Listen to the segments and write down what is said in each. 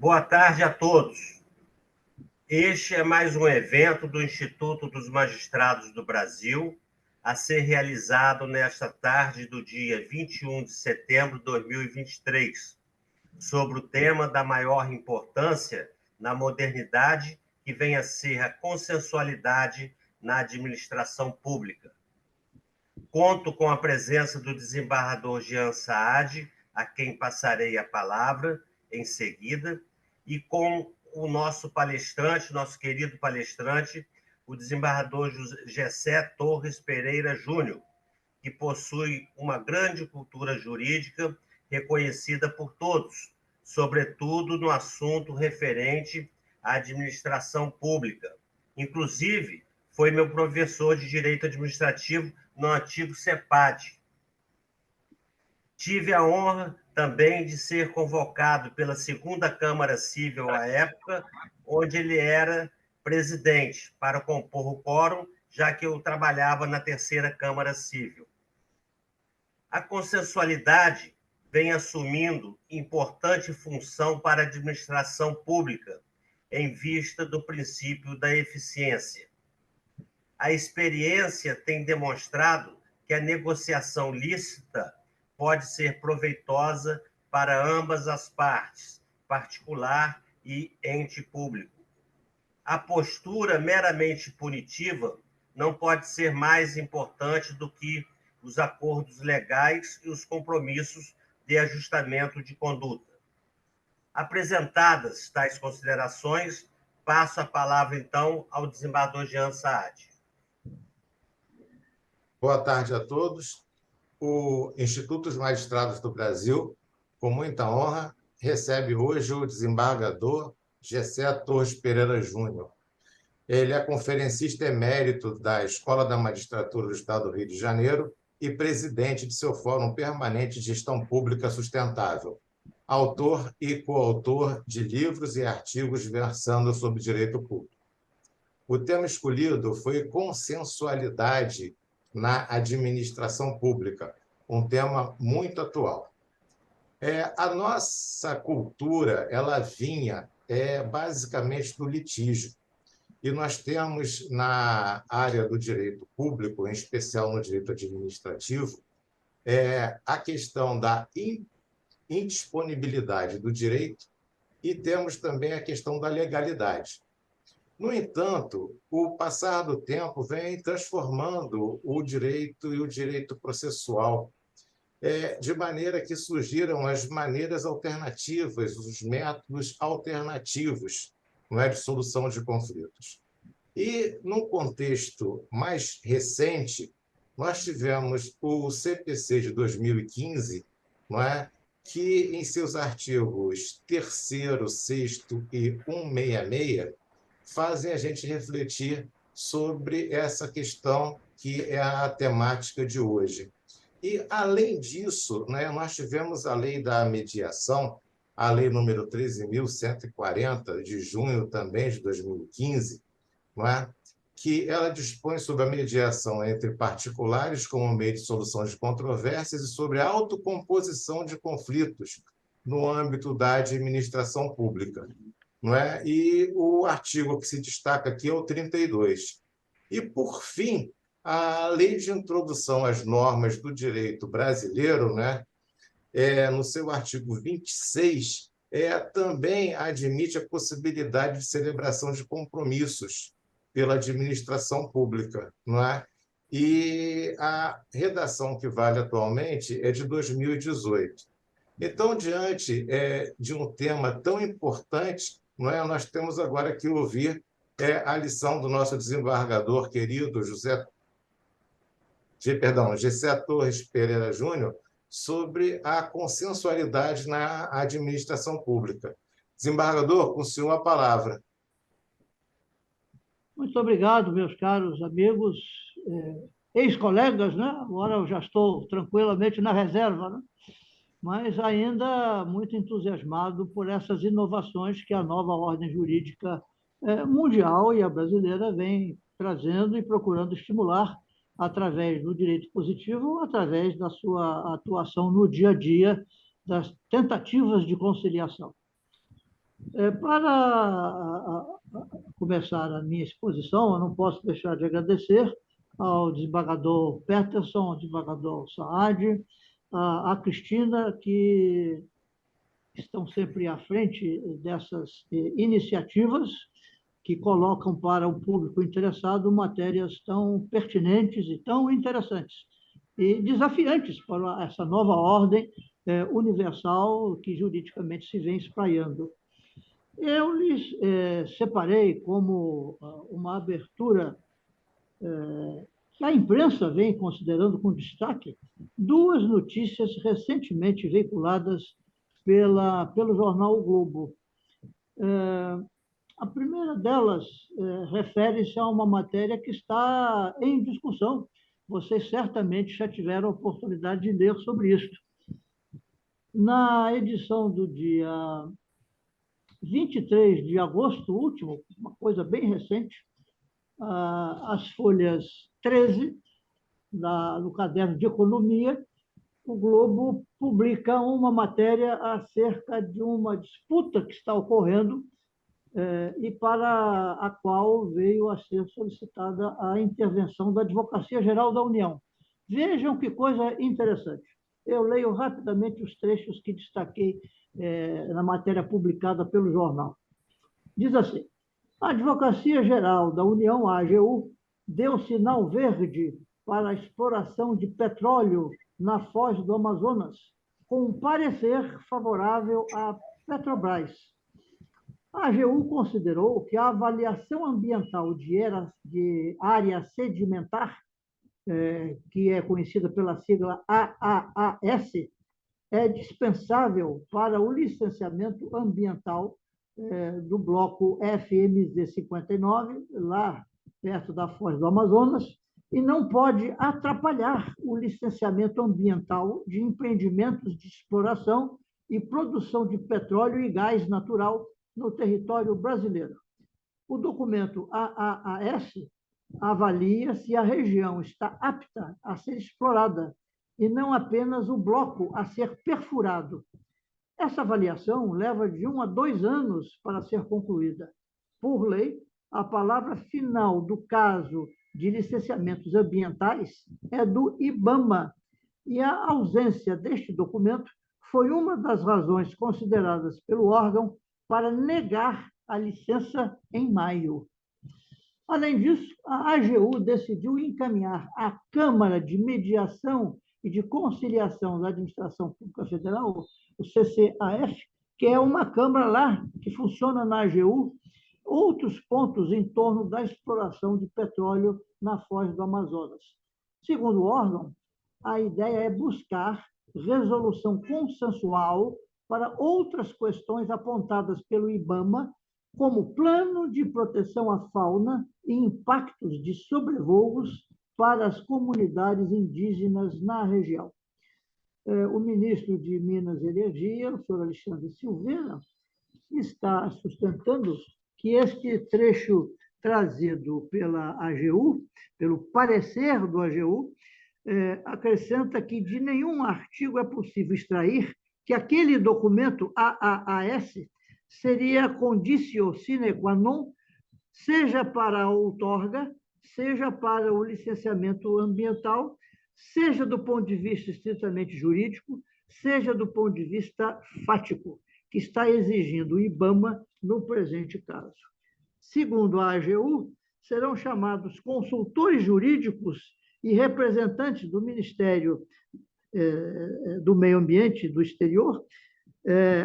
Boa tarde a todos. Este é mais um evento do Instituto dos Magistrados do Brasil, a ser realizado nesta tarde do dia 21 de setembro de 2023, sobre o tema da maior importância na modernidade, que vem a ser a consensualidade na administração pública. Conto com a presença do desembargador Jean Saad, a quem passarei a palavra em seguida, e com o nosso palestrante, nosso querido palestrante, o desembargador Gessé Torres Pereira Júnior, que possui uma grande cultura jurídica reconhecida por todos, sobretudo no assunto referente à administração pública. Inclusive, foi meu professor de Direito Administrativo no antigo CEPAD. Tive a honra também de ser convocado pela segunda Câmara Civil à época, onde ele era presidente, para compor o quórum, já que eu trabalhava na terceira Câmara Civil. A consensualidade vem assumindo importante função para a administração pública, em vista do princípio da eficiência. A experiência tem demonstrado que a negociação lícita pode ser proveitosa para ambas as partes, particular e ente público. A postura meramente punitiva não pode ser mais importante do que os acordos legais e os compromissos de ajustamento de conduta. Apresentadas tais considerações, passo a palavra, então, ao desembargador Jean Saad. Boa tarde a todos. O Instituto dos Magistrados do Brasil, com muita honra, recebe hoje o desembargador Gessé Torres Pereira Júnior. Ele é conferencista emérito da Escola da Magistratura do Estado do Rio de Janeiro e presidente de seu Fórum Permanente de Gestão Pública Sustentável. Autor e coautor de livros e artigos versando sobre direito público. O tema escolhido foi consensualidade na administração pública, um tema muito atual. A nossa cultura ela vinha basicamente do litígio, e nós temos na área do direito público, em especial no direito administrativo, a questão da indisponibilidade do direito e temos também a questão da legalidade. No entanto, o passar do tempo vem transformando o direito e o direito processual, de maneira que surgiram as maneiras alternativas, os métodos alternativos, não é, de solução de conflitos. E, num contexto mais recente, nós tivemos o CPC de 2015, não é, que, em seus artigos 3º, 6º e 166, fazem a gente refletir sobre essa questão que é a temática de hoje. E, além disso, né, nós tivemos a lei da mediação, a lei número 13.140, de junho também de 2015, não é? Que ela dispõe sobre a mediação entre particulares como meio de solução de controvérsias e sobre a autocomposição de conflitos no âmbito da administração pública. Não é? E o artigo que se destaca aqui é o 32. E, por fim, a Lei de Introdução às Normas do Direito Brasileiro, né, no seu artigo 26, também admite a possibilidade de celebração de compromissos pela administração pública. Não é? E a redação que vale atualmente é de 2018. Então, diante de um tema tão importante, não é, nós temos agora que ouvir a lição do nosso desembargador querido Gessé Torres Pereira Júnior sobre a consensualidade na administração pública. Desembargador, com o senhor a palavra. Muito obrigado, meus caros amigos, ex-colegas, né? Agora eu já estou tranquilamente na reserva, né? Mas ainda muito entusiasmado por essas inovações que a nova ordem jurídica mundial e a brasileira vem trazendo e procurando estimular através do direito positivo, através da sua atuação no dia a dia, das tentativas de conciliação. Para começar a minha exposição, eu não posso deixar de agradecer ao desembargador Peterson, ao desembargador Saad, a Cristina, que estão sempre à frente dessas iniciativas que colocam para o público interessado matérias tão pertinentes e tão interessantes e desafiantes para essa nova ordem universal que juridicamente se vem espraiando. Eu lhes separei como uma abertura que a imprensa vem considerando com destaque duas notícias recentemente veiculadas pelo jornal O Globo. A primeira delas refere-se a uma matéria que está em discussão. Vocês certamente já tiveram a oportunidade de ler sobre isso. Na edição do dia 23 de agosto último, uma coisa bem recente, as folhas 13 do caderno de economia, o Globo publica uma matéria acerca de uma disputa que está ocorrendo e para a qual veio a ser solicitada a intervenção da Advocacia Geral da União. Vejam que coisa interessante. Eu leio rapidamente os trechos que destaquei na matéria publicada pelo jornal. Diz assim: a Advocacia Geral da União, a AGU, deu sinal verde para a exploração de petróleo na foz do Amazonas, com um parecer favorável à Petrobras. A AGU considerou que a avaliação ambiental de área sedimentar, que é conhecida pela sigla AAAS, é dispensável para o licenciamento ambiental do bloco FMZ 59, lá perto da Foz do Amazonas, e não pode atrapalhar o licenciamento ambiental de empreendimentos de exploração e produção de petróleo e gás natural no território brasileiro. O documento AAAS avalia se a região está apta a ser explorada e não apenas o bloco a ser perfurado. Essa avaliação leva de 1 a 2 anos para ser concluída. Por lei, a palavra final do caso de licenciamentos ambientais é do IBAMA, e a ausência deste documento foi uma das razões consideradas pelo órgão para negar a licença em maio. Além disso, a AGU decidiu encaminhar à Câmara de Mediação e de Conciliação da Administração Pública Federal, o CCAF, que é uma câmara lá que funciona na AGU, outros pontos em torno da exploração de petróleo na foz do Amazonas. Segundo o órgão, a ideia é buscar resolução consensual para outras questões apontadas pelo IBAMA, como plano de proteção à fauna e impactos de sobrevoos para as comunidades indígenas na região. O ministro de Minas e Energia, o senhor Alexandre Silveira, está sustentando que este trecho trazido pela AGU, pelo parecer do AGU, acrescenta que de nenhum artigo é possível extrair que aquele documento AAAS seria conditio sine qua non, seja para a outorga, seja para o licenciamento ambiental, seja do ponto de vista estritamente jurídico, seja do ponto de vista fático, que está exigindo o IBAMA no presente caso. Segundo a AGU, serão chamados consultores jurídicos e representantes do Ministério do Meio Ambiente do Exterior,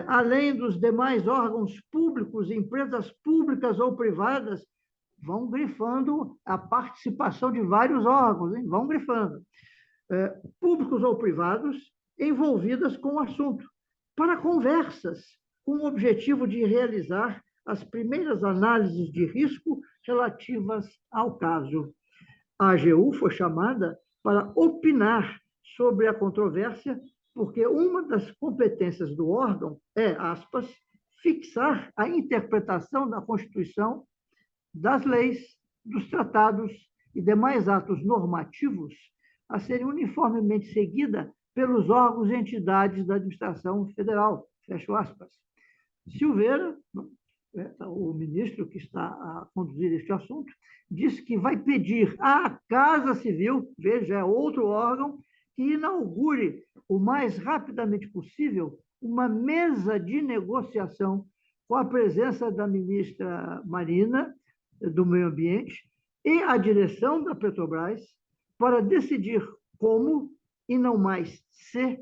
além dos demais órgãos públicos, empresas públicas ou privadas, vão grifando a participação de vários órgãos, hein? Vão grifando, públicos ou privados, envolvidas com o assunto, para conversas, com o objetivo de realizar as primeiras análises de risco relativas ao caso. A AGU foi chamada para opinar sobre a controvérsia, porque uma das competências do órgão é, aspas, fixar a interpretação da Constituição, das leis, dos tratados e demais atos normativos a serem uniformemente seguida pelos órgãos e entidades da administração federal, fecho aspas. Silveira, o ministro que está a conduzir este assunto, disse que vai pedir à Casa Civil, veja, é outro órgão, que inaugure o mais rapidamente possível uma mesa de negociação com a presença da ministra Marina, do Meio Ambiente, e a direção da Petrobras, para decidir como, e não mais se,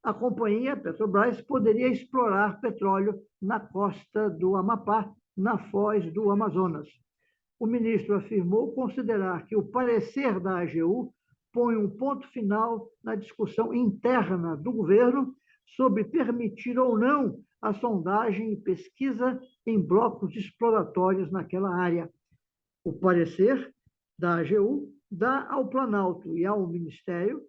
a companhia Petrobras poderia explorar petróleo na costa do Amapá, na foz do Amazonas. O ministro afirmou considerar que o parecer da AGU põe um ponto final na discussão interna do governo sobre permitir ou não a sondagem e pesquisa em blocos exploratórios naquela área. O parecer da AGU dá ao Planalto e ao Ministério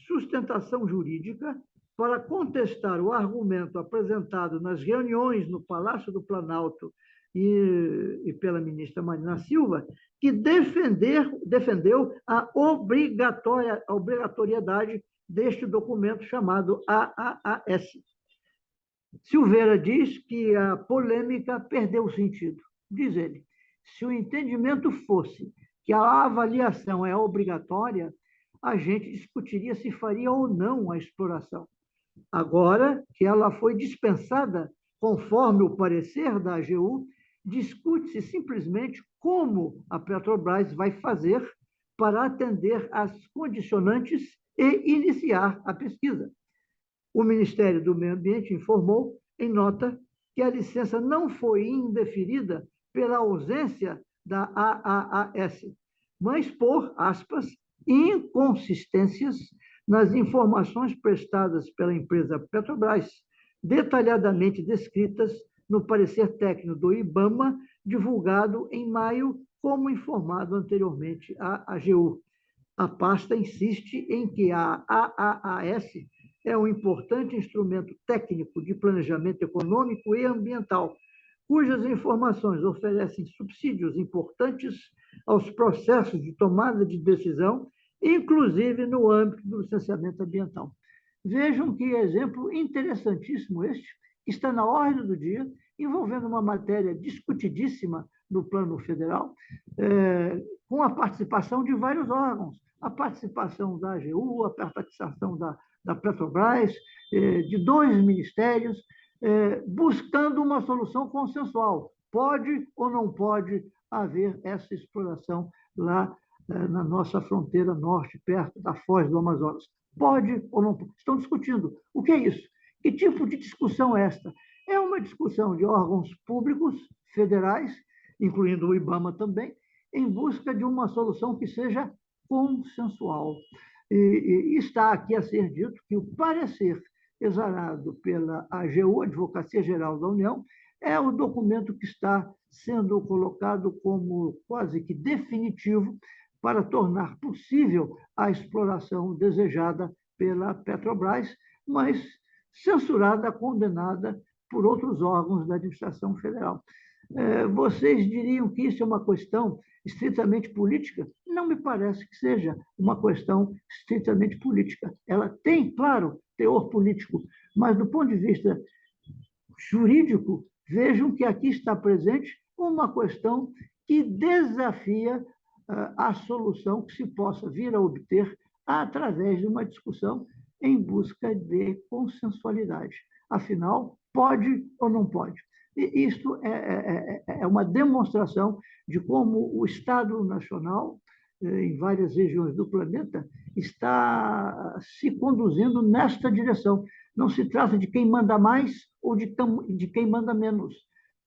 sustentação jurídica para contestar o argumento apresentado nas reuniões no Palácio do Planalto e pela ministra Marina Silva, que defendeu a obrigatoriedade deste documento chamado AAAS. Silveira diz que a polêmica perdeu o sentido. Diz ele, se o entendimento fosse que a avaliação é obrigatória, a gente discutiria se faria ou não a exploração. Agora que ela foi dispensada, conforme o parecer da AGU, discute-se simplesmente como a Petrobras vai fazer para atender às condicionantes e iniciar a pesquisa. O Ministério do Meio Ambiente informou, em nota, que a licença não foi indeferida pela ausência da AAAS, mas por, aspas, inconsistências nas informações prestadas pela empresa Petrobras, detalhadamente descritas no parecer técnico do IBAMA, divulgado em maio, como informado anteriormente à AGU. A pasta insiste em que a AAAS é um importante instrumento técnico de planejamento econômico e ambiental, cujas informações oferecem subsídios importantes aos processos de tomada de decisão, inclusive no âmbito do licenciamento ambiental. Vejam que exemplo interessantíssimo este, que está na ordem do dia, envolvendo uma matéria discutidíssima no plano federal, com a participação de vários órgãos, a participação da AGU, a participação da Petrobras, de 2 ministérios, buscando uma solução consensual. Pode ou não pode haver essa exploração lá na nossa fronteira norte, perto da foz do Amazonas? Pode ou não pode? Estão discutindo. O que é isso? Que tipo de discussão é esta? É uma discussão de órgãos públicos federais, incluindo o IBAMA também, em busca de uma solução que seja consensual. E está aqui a ser dito que o parecer exarado pela AGU, Advocacia Geral da União, é o documento que está sendo colocado como quase que definitivo para tornar possível a exploração desejada pela Petrobras, mas censurada, condenada por outros órgãos da administração federal. Vocês diriam que isso é uma questão estritamente política? Não me parece que seja uma questão estritamente política. Ela tem, claro, teor político, mas do ponto de vista jurídico, vejam que aqui está presente uma questão que desafia a solução que se possa vir a obter através de uma discussão em busca de consensualidade. Afinal, pode ou não pode? E isto é uma demonstração de como o Estado Nacional, em várias regiões do planeta, está se conduzindo nesta direção. Não se trata de quem manda mais ou de quem manda menos.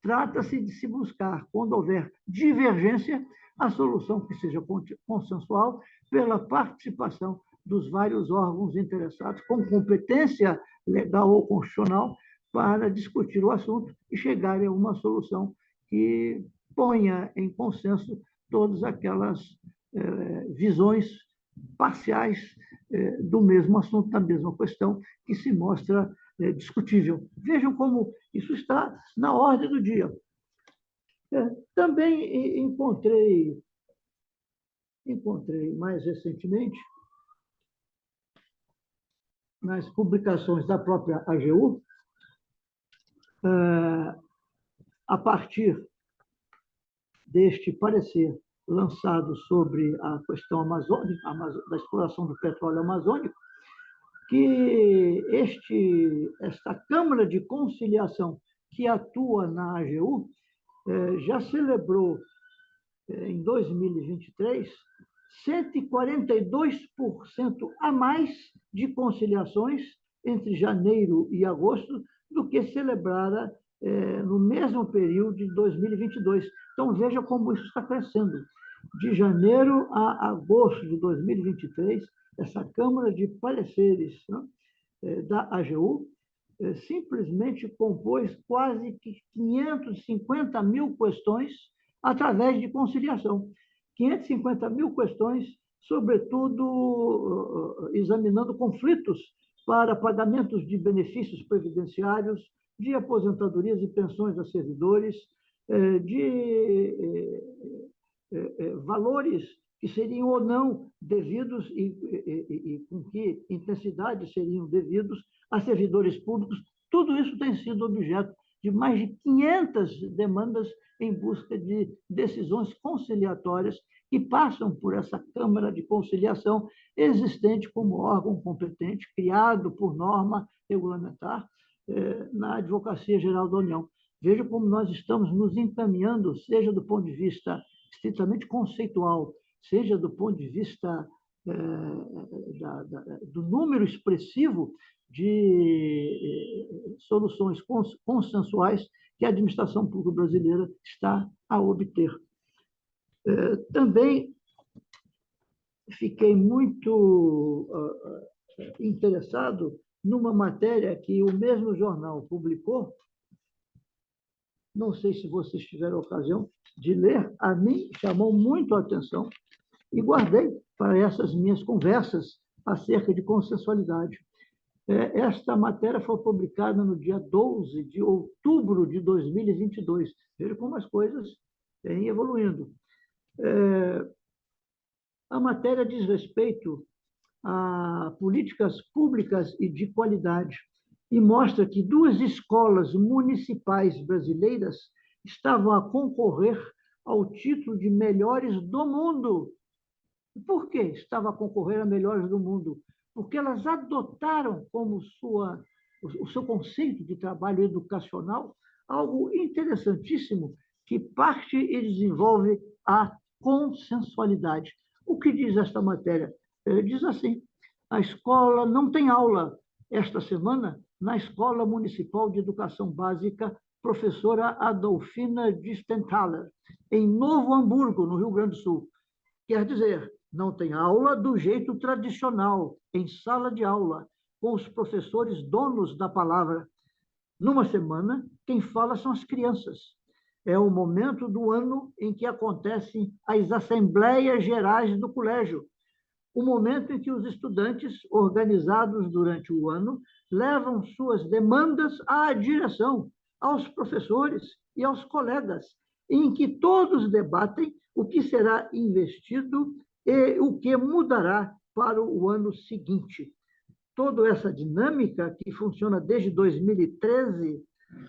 Trata-se de se buscar, quando houver divergência, a solução que seja consensual pela participação dos vários órgãos interessados com competência legal ou constitucional para discutir o assunto e chegar a uma solução que ponha em consenso todas aquelas visões parciais do mesmo assunto, da mesma questão, que se mostra discutível. Vejam como isso está na ordem do dia. Também encontrei mais recentemente, nas publicações da própria AGU, a partir deste parecer lançado sobre a questão amazônica, da exploração do petróleo amazônico, que esta Câmara de Conciliação que atua na AGU já celebrou, em 2023, 142% a mais de conciliações entre janeiro e agosto do que celebrara no mesmo período de 2022. Então, veja como isso está crescendo. De janeiro a agosto de 2023, essa Câmara de Pareceres, né, da AGU simplesmente compôs quase que 550 mil questões através de conciliação. 550 mil questões, sobretudo examinando conflitos para pagamentos de benefícios previdenciários, de aposentadorias e pensões a servidores, de valores que seriam ou não devidos e com que intensidade seriam devidos a servidores públicos. Tudo isso tem sido objeto de mais de 500 demandas em busca de decisões conciliatórias que passam por essa Câmara de Conciliação existente como órgão competente, criado por norma regulamentar na Advocacia Geral da União. Veja como nós estamos nos encaminhando, seja do ponto de vista estritamente conceitual, seja do ponto de vista do número expressivo de soluções consensuais que a administração pública brasileira está a obter. Também fiquei muito interessado numa matéria que o mesmo jornal publicou. Não sei se vocês tiveram a ocasião de ler, a mim chamou muito a atenção e guardei para essas minhas conversas acerca de consensualidade. Esta matéria foi publicada no dia 12 de outubro de 2022. Veja como as coisas vêm evoluindo. A matéria diz respeito a políticas públicas e de qualidade e mostra que 2 escolas municipais brasileiras estavam a concorrer ao título de melhores do mundo. Por que estava a concorrer a melhores do mundo? Porque elas adotaram como o seu conceito de trabalho educacional algo interessantíssimo que parte e desenvolve a consensualidade. O que diz esta matéria? Diz assim: a escola não tem aula esta semana na Escola Municipal de Educação Básica Professora Adolfina Distenthaler, em Novo Hamburgo, no Rio Grande do Sul. Quer dizer, não tem aula do jeito tradicional, em sala de aula, com os professores donos da palavra. Numa semana, quem fala são as crianças. É o momento do ano em que acontecem as assembleias gerais do colégio, o momento em que os estudantes, organizados durante o ano, levam suas demandas à direção, aos professores e aos colegas, em que todos debatem o que será investido e o que mudará para o ano seguinte. Toda essa dinâmica que funciona desde 2013,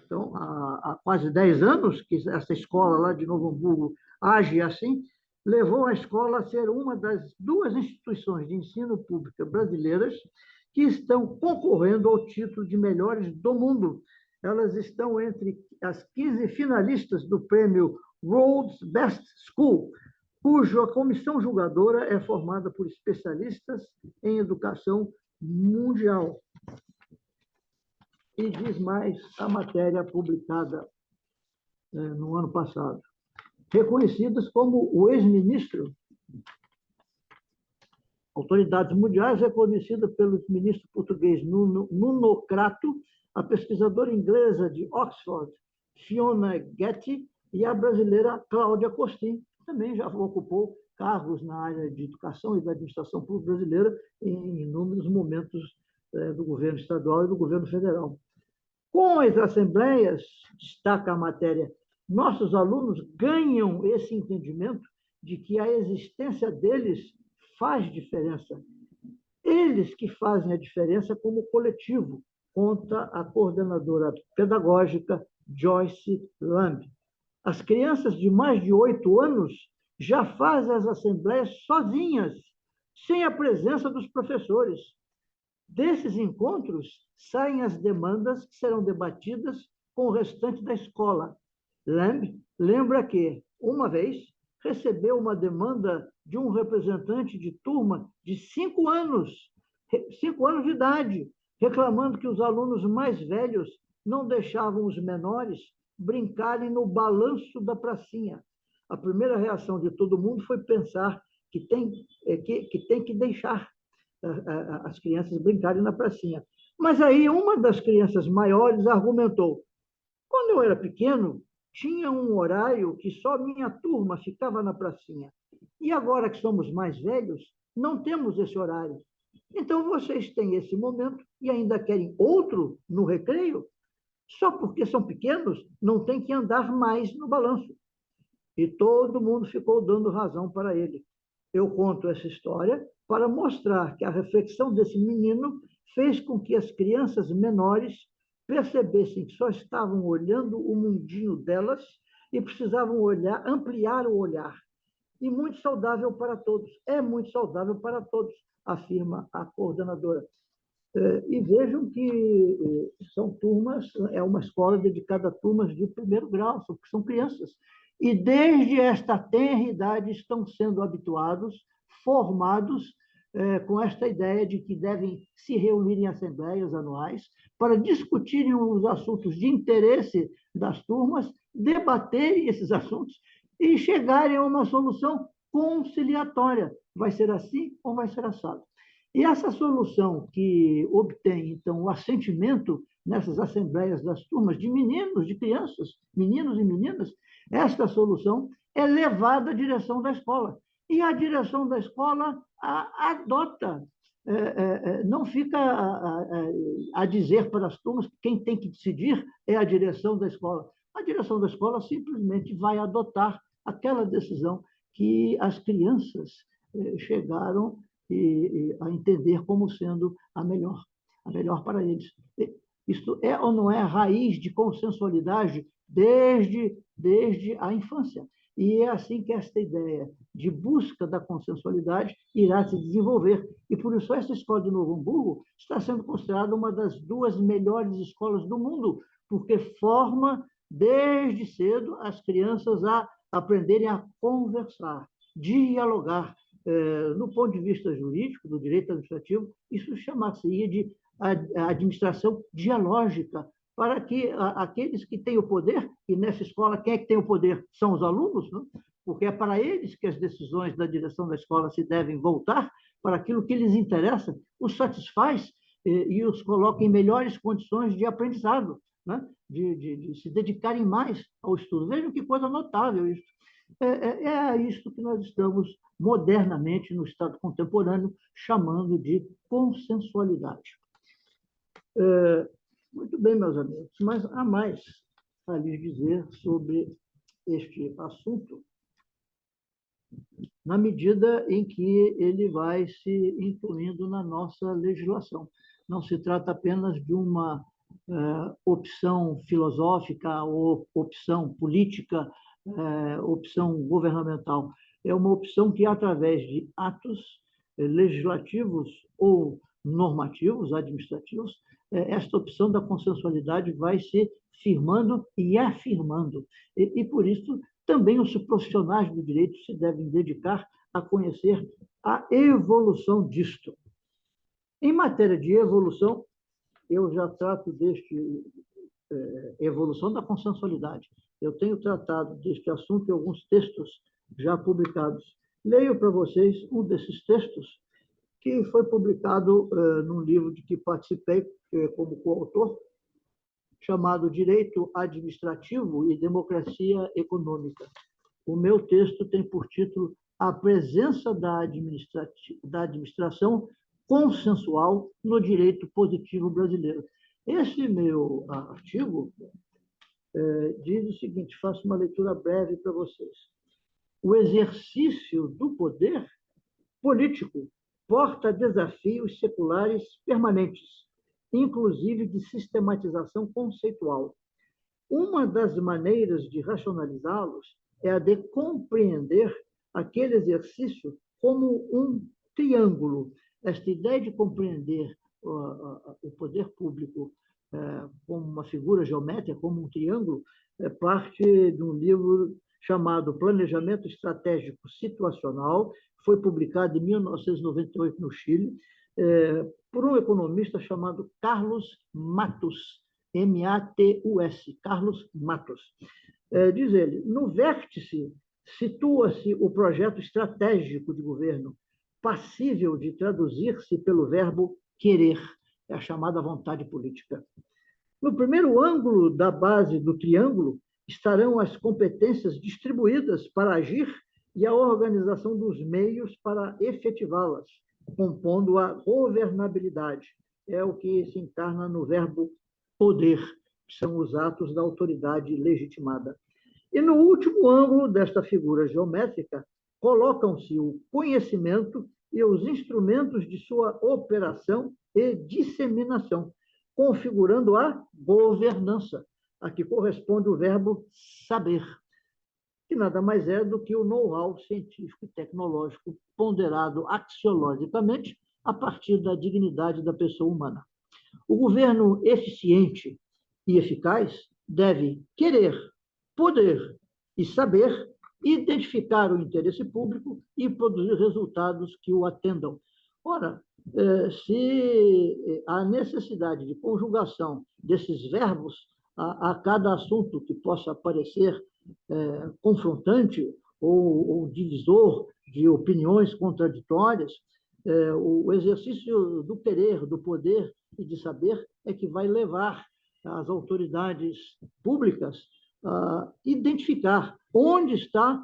então, há quase 10 anos que essa escola lá de Novo Hamburgo age assim, levou a escola a ser uma das 2 instituições de ensino pública brasileiras que estão concorrendo ao título de melhores do mundo. Elas estão entre as 15 finalistas do prêmio World's Best School, cuja comissão julgadora é formada por especialistas em educação mundial. E diz mais a matéria publicada no ano passado. Reconhecidas como o ex-ministro, autoridades mundiais reconhecidas pelo ministro português Nuno Crato, a pesquisadora inglesa de Oxford, Fiona Getty, e a brasileira Cláudia Costin, que também já ocupou cargos na área de educação e da administração pública brasileira em inúmeros momentos do governo estadual e do governo federal. Com as assembleias, destaca a matéria, nossos alunos ganham esse entendimento de que a existência deles faz diferença. Eles que fazem a diferença como coletivo, conta a coordenadora pedagógica Joyce Lamb. As crianças de mais de 8 anos já fazem as assembleias sozinhas, sem a presença dos professores. Desses encontros saem as demandas que serão debatidas com o restante da escola. Lamb lembra que, uma vez, recebeu uma demanda de um representante de turma de 5 anos de idade, reclamando que os alunos mais velhos não deixavam os menores brincarem no balanço da pracinha. A primeira reação de todo mundo foi pensar que tem que deixar as crianças brincarem na pracinha. Mas aí uma das crianças maiores argumentou: quando eu era pequeno, tinha um horário que só minha turma ficava na pracinha. E agora que somos mais velhos, não temos esse horário. Então vocês têm esse momento e ainda querem outro no recreio? Só porque são pequenos, não tem que andar mais no balanço. E todo mundo ficou dando razão para ele. Eu conto essa história para mostrar que a reflexão desse menino fez com que as crianças menores percebessem que só estavam olhando o mundinho delas e precisavam ampliar o olhar. E muito saudável para todos. É muito saudável para todos, afirma a coordenadora. E vejam que são turmas, é uma escola dedicada a turmas de primeiro grau, porque são crianças. E desde esta tenra idade estão sendo habituados, formados com esta ideia de que devem se reunir em assembleias anuais para discutirem os assuntos de interesse das turmas, debaterem esses assuntos e chegarem a uma solução conciliatória. Vai ser assim ou vai ser assado? E essa solução que obtém, então, o assentimento nessas assembleias das turmas de meninos, de crianças, meninos e meninas, esta solução é levada à direção da escola. E a direção da escola adota, não fica a dizer para as turmas que quem tem que decidir é a direção da escola. A direção da escola simplesmente vai adotar aquela decisão que as crianças chegaram a entender como sendo a melhor para eles. Isto é ou não é a raiz de consensualidade desde a infância? E é assim que esta ideia de busca da consensualidade irá se desenvolver. E por isso essa escola de Novo Hamburgo está sendo considerada uma das 2 melhores escolas do mundo, porque forma desde cedo as crianças a aprenderem a conversar, dialogar. No ponto de vista jurídico, do direito administrativo, isso chama-se de administração dialógica, para que aqueles que têm o poder, e nessa escola quem é que tem o poder? São os alunos, não? Porque é para eles que as decisões da direção da escola se devem voltar para aquilo que lhes interessa, os satisfaz e os coloca em melhores condições de aprendizado, né? de se dedicarem mais ao estudo. Vejam que coisa notável isso. É a isto que nós estamos modernamente no Estado contemporâneo chamando de consensualidade. Muito bem, meus amigos, mas há mais a lhes dizer sobre este assunto, na medida em que ele vai se incluindo na nossa legislação. Não se trata apenas de uma opção filosófica ou opção política, opção governamental. É uma opção que, através de atos legislativos ou normativos, administrativos, esta opção da consensualidade vai se firmando e afirmando. E por isso, também os profissionais do direito se devem dedicar a conhecer a evolução disto. Em matéria de evolução, eu já trato deste evolução da consensualidade. Eu tenho tratado deste assunto em alguns textos já publicados. Leio para vocês um desses textos que foi publicado num livro de que participei como coautor, chamado Direito Administrativo e Democracia Econômica. O meu texto tem por título A Presença da Administração Consensual no Direito Positivo Brasileiro. Esse meu artigo diz o seguinte, faço uma leitura breve para vocês. O exercício do poder político porta desafios seculares permanentes, inclusive de sistematização conceitual. Uma das maneiras de racionalizá-los é a de compreender aquele exercício como um triângulo. Esta ideia de compreender o poder público como uma figura geométrica, como um triângulo, parte de um livro chamado Planejamento Estratégico Situacional, foi publicado em 1998 no Chile, por um economista chamado Carlos Matus, M-A-T-U-S, Carlos Matus. Diz ele, no vértice situa-se o projeto estratégico de governo, passível de traduzir-se pelo verbo querer, é a chamada vontade política. No primeiro ângulo da base do triângulo estarão as competências distribuídas para agir e a organização dos meios para efetivá-las, compondo a governabilidade. É o que se encarna no verbo poder, que são os atos da autoridade legitimada. E no último ângulo desta figura geométrica, colocam-se o conhecimento e os instrumentos de sua operação e disseminação, configurando a governança, a que corresponde o verbo saber, que nada mais é do que o know-how científico e tecnológico ponderado axiologicamente a partir da dignidade da pessoa humana. O governo eficiente e eficaz deve querer, poder e saber identificar o interesse público e produzir resultados que o atendam. Ora, se há necessidade de conjugação desses verbos a cada assunto que possa parecer confrontante ou divisor de opiniões contraditórias, o exercício do querer, do poder e de saber é que vai levar as autoridades públicas a identificar onde está,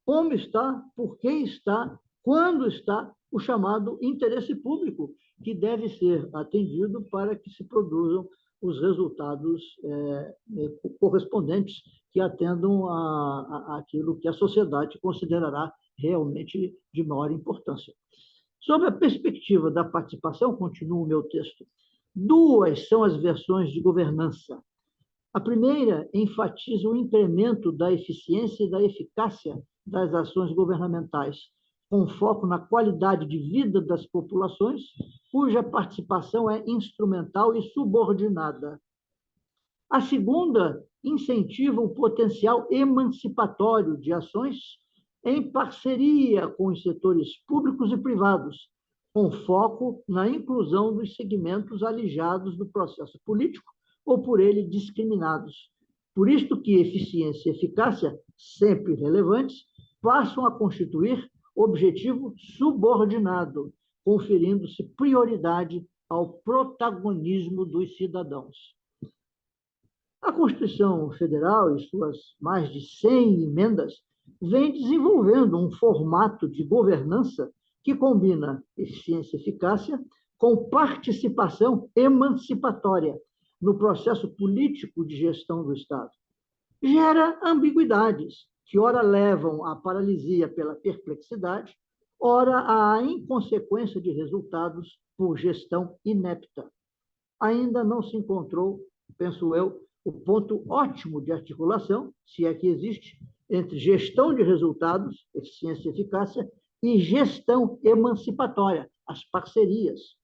como está, por que está, quando está o chamado interesse público, que deve ser atendido para que se produzam os resultados correspondentes que atendam àquilo que a sociedade considerará realmente de maior importância. Sob a perspectiva da participação, continua o meu texto, duas são as versões de governança. A primeira enfatiza o incremento da eficiência e da eficácia das ações governamentais, com foco na qualidade de vida das populações, cuja participação é instrumental e subordinada. A segunda incentiva o potencial emancipatório de ações em parceria com os setores públicos e privados, com foco na inclusão dos segmentos alijados do processo político ou por ele discriminados. Por isto que eficiência e eficácia, sempre relevantes, passam a constituir objetivo subordinado, conferindo-se prioridade ao protagonismo dos cidadãos. A Constituição Federal e suas mais de 100 emendas vem desenvolvendo um formato de governança que combina eficiência e eficácia com participação emancipatória no processo político de gestão do Estado. Gera ambiguidades, que ora levam à paralisia pela perplexidade, ora à inconsequência de resultados por gestão inepta. Ainda não se encontrou, penso eu, o ponto ótimo de articulação, se é que existe, entre gestão de resultados, eficiência e eficácia, e gestão emancipatória, as parcerias.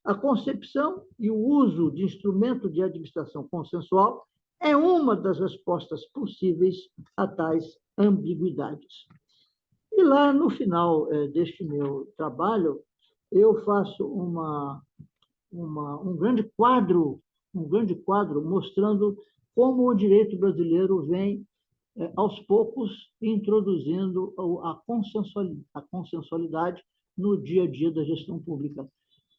A concepção e o uso de instrumento de administração consensual é uma das respostas possíveis a tais ambiguidades. E lá, no final deste meu trabalho, eu faço um grande quadro mostrando como o direito brasileiro vem, aos poucos, introduzindo a consensualidade no dia a dia da gestão pública,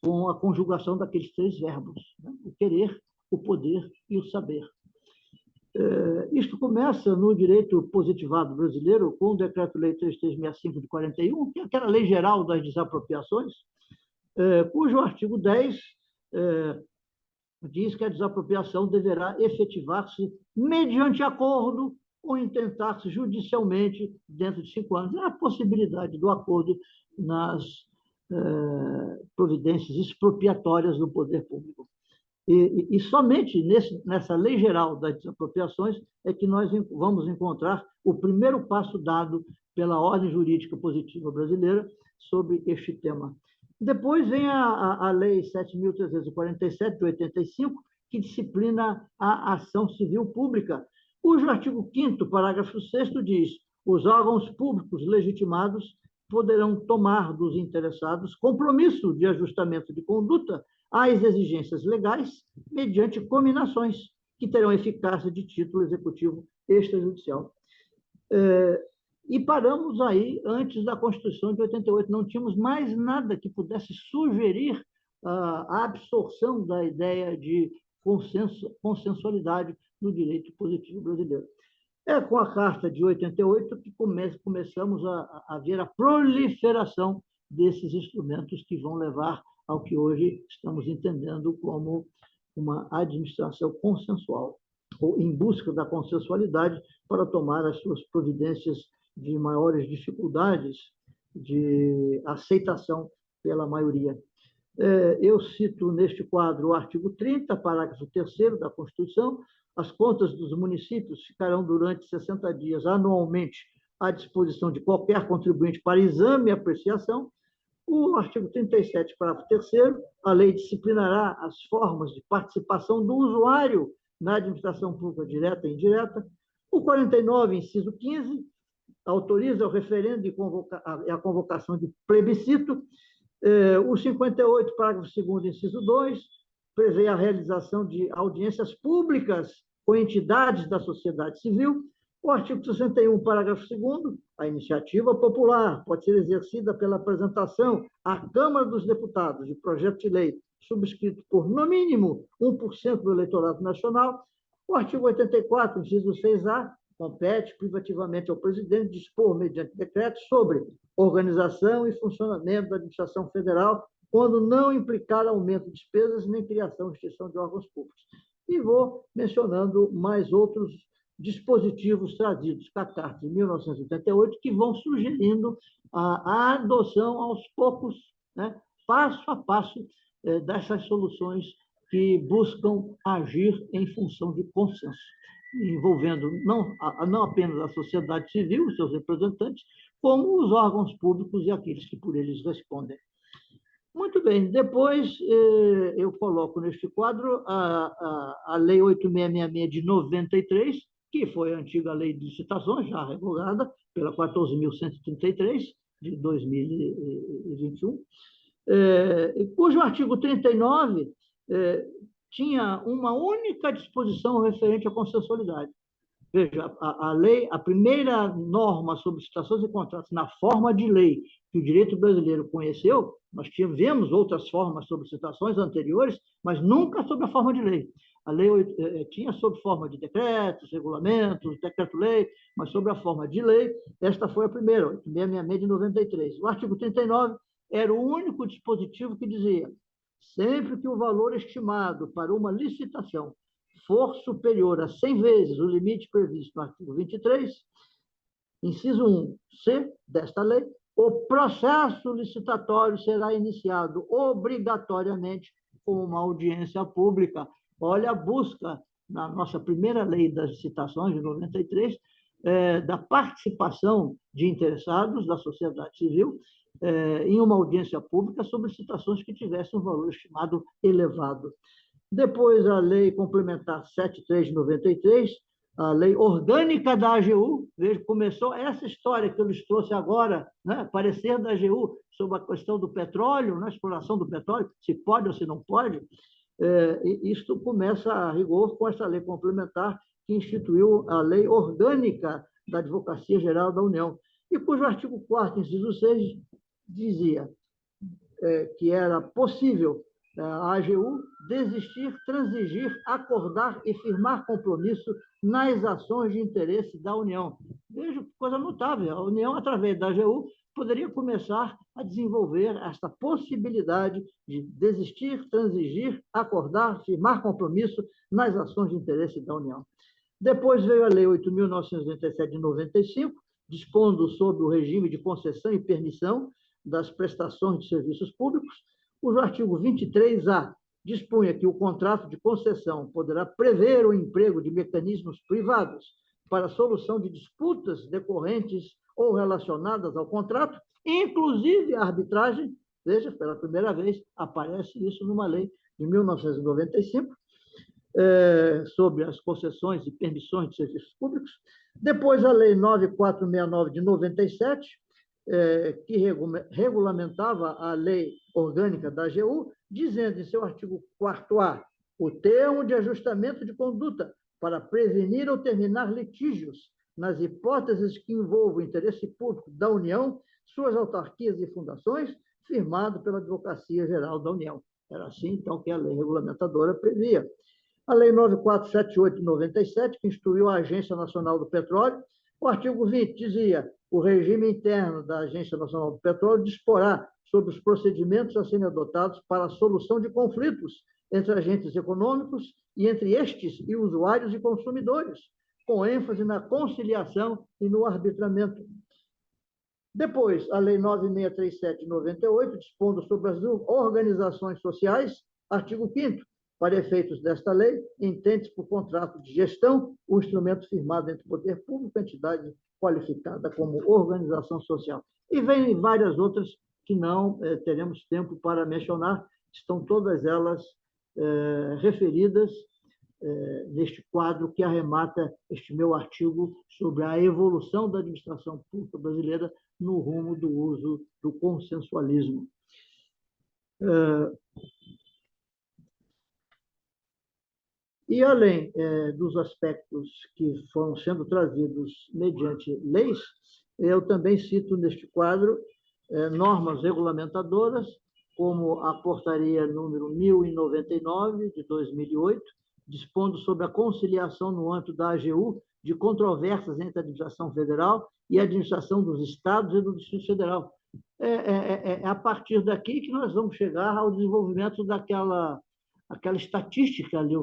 com a conjugação daqueles três verbos, né? O querer, o poder e o saber. Isto começa no direito positivado brasileiro, com o Decreto-Lei 3365 de 41, que é aquela lei geral das desapropriações, cujo artigo 10 diz que a desapropriação deverá efetivar-se mediante acordo ou intentar-se judicialmente dentro de 5 anos. É a possibilidade do acordo nas providências expropriatórias do poder público. E somente nessa Lei Geral das Desapropriações é que nós vamos encontrar o primeiro passo dado pela ordem jurídica positiva brasileira sobre este tema. Depois vem a Lei 7.347, de 85, que disciplina a ação civil pública, cujo artigo 5º, parágrafo 6º, diz: os órgãos públicos legitimados poderão tomar dos interessados compromisso de ajustamento de conduta às exigências legais mediante cominações que terão eficácia de título executivo extrajudicial. E paramos aí antes da Constituição de 88. Não tínhamos mais nada que pudesse sugerir a absorção da ideia de consensualidade no direito positivo brasileiro. É com a Carta de 88 que começamos a ver a proliferação desses instrumentos que vão levar ao que hoje estamos entendendo como uma administração consensual, ou em busca da consensualidade para tomar as suas providências de maiores dificuldades de aceitação pela maioria. Eu cito neste quadro o artigo 30, parágrafo 3º da Constituição: as contas dos municípios ficarão durante 60 dias anualmente à disposição de qualquer contribuinte para exame e apreciação. O artigo 37, parágrafo 3º, a lei disciplinará as formas de participação do usuário na administração pública direta e indireta. O 49, inciso 15, autoriza o referendo e a convocação de plebiscito. O 58, parágrafo 2º, inciso 2, prevê a realização de audiências públicas com entidades da sociedade civil. O artigo 61, parágrafo 2º, a iniciativa popular pode ser exercida pela apresentação à Câmara dos Deputados de projeto de lei subscrito por, no mínimo, 1% do eleitorado nacional. O artigo 84, inciso 6A, compete privativamente ao presidente dispor, mediante decreto, sobre organização e funcionamento da administração federal, quando não implicar aumento de despesas nem criação e extinção de órgãos públicos. E vou mencionando mais outros dispositivos trazidos com a Carta de 1988, que vão sugerindo a adoção aos poucos, né, passo a passo, dessas soluções que buscam agir em função de consenso, envolvendo não apenas a sociedade civil, os seus representantes, como os órgãos públicos e aqueles que por eles respondem. Muito bem, depois eu coloco neste quadro a Lei 8666 de 93, que foi a antiga Lei de Licitações, já revogada pela 14.133 de 2021, cujo artigo 39 tinha uma única disposição referente à consensualidade. Veja, a lei, a primeira norma sobre licitações e contratos na forma de lei que o direito brasileiro conheceu, nós tivemos outras formas sobre licitações anteriores, mas nunca sob a forma de lei. A lei tinha sob forma de decretos, regulamentos, decreto-lei, mas sob a forma de lei, esta foi a primeira, 8666 de 93. O artigo 39 era o único dispositivo que dizia: sempre que o valor estimado para uma licitação for superior a 100 vezes o limite previsto no artigo 23, inciso 1c desta lei, o processo licitatório será iniciado obrigatoriamente com uma audiência pública. Olha a busca, na nossa primeira lei das licitações, de 93, da participação de interessados da sociedade civil em uma audiência pública sobre licitações que tivessem um valor estimado elevado. Depois, a Lei Complementar 73 de 93, a Lei Orgânica da AGU, veja, começou essa história que eu lhes trouxe agora, né? Parecer da AGU sobre a questão do petróleo, né? Exploração do petróleo, se pode ou se não pode. Isto começa a rigor com essa lei complementar que instituiu a Lei Orgânica da Advocacia Geral da União, e cujo artigo 4º, inciso 6, dizia que era possível a AGU desistir, transigir, acordar e firmar compromisso nas ações de interesse da União. Veja que coisa notável, a União, através da AGU, poderia começar a desenvolver esta possibilidade de desistir, transigir, acordar, firmar compromisso nas ações de interesse da União. Depois veio a Lei 8.987 de 95, dispondo sobre o regime de concessão e permissão das prestações de serviços públicos, cujo artigo 23A dispunha que o contrato de concessão poderá prever o emprego de mecanismos privados para a solução de disputas decorrentes ou relacionadas ao contrato, inclusive a arbitragem. Veja, pela primeira vez aparece isso numa lei de 1995, sobre as concessões e permissões de serviços públicos. Depois, a Lei 9469 de 97, que regulamentava a Lei Orgânica da AGU, dizendo em seu artigo 4º o termo de ajustamento de conduta para prevenir ou terminar litígios nas hipóteses que envolvam o interesse público da União, suas autarquias e fundações, firmado pela Advocacia Geral da União. Era assim, então, que a lei regulamentadora previa. A Lei 9478 de 97, que instituiu a Agência Nacional do Petróleo, o artigo 20 dizia: o regime interno da Agência Nacional do Petróleo disporá sobre os procedimentos a serem adotados para a solução de conflitos entre agentes econômicos e entre estes e usuários e consumidores, com ênfase na conciliação e no arbitramento. Depois, a Lei 9637 de 98, dispondo sobre as organizações sociais, artigo 5º, para efeitos desta lei, entende-se por contrato de gestão o instrumento firmado entre o poder público e a entidade qualificada como organização social. E vem várias outras que não teremos tempo para mencionar, estão todas elas referidas neste quadro que arremata este meu artigo sobre a evolução da administração pública brasileira no rumo do uso do consensualismo. E, além dos aspectos que foram sendo trazidos mediante leis, eu também cito neste quadro normas regulamentadoras, como a Portaria número 1099, de 2008, dispondo sobre a conciliação no âmbito da AGU de controvérsias entre a administração federal e a administração dos estados e do Distrito Federal. É a partir daqui que nós vamos chegar ao desenvolvimento aquela estatística ali,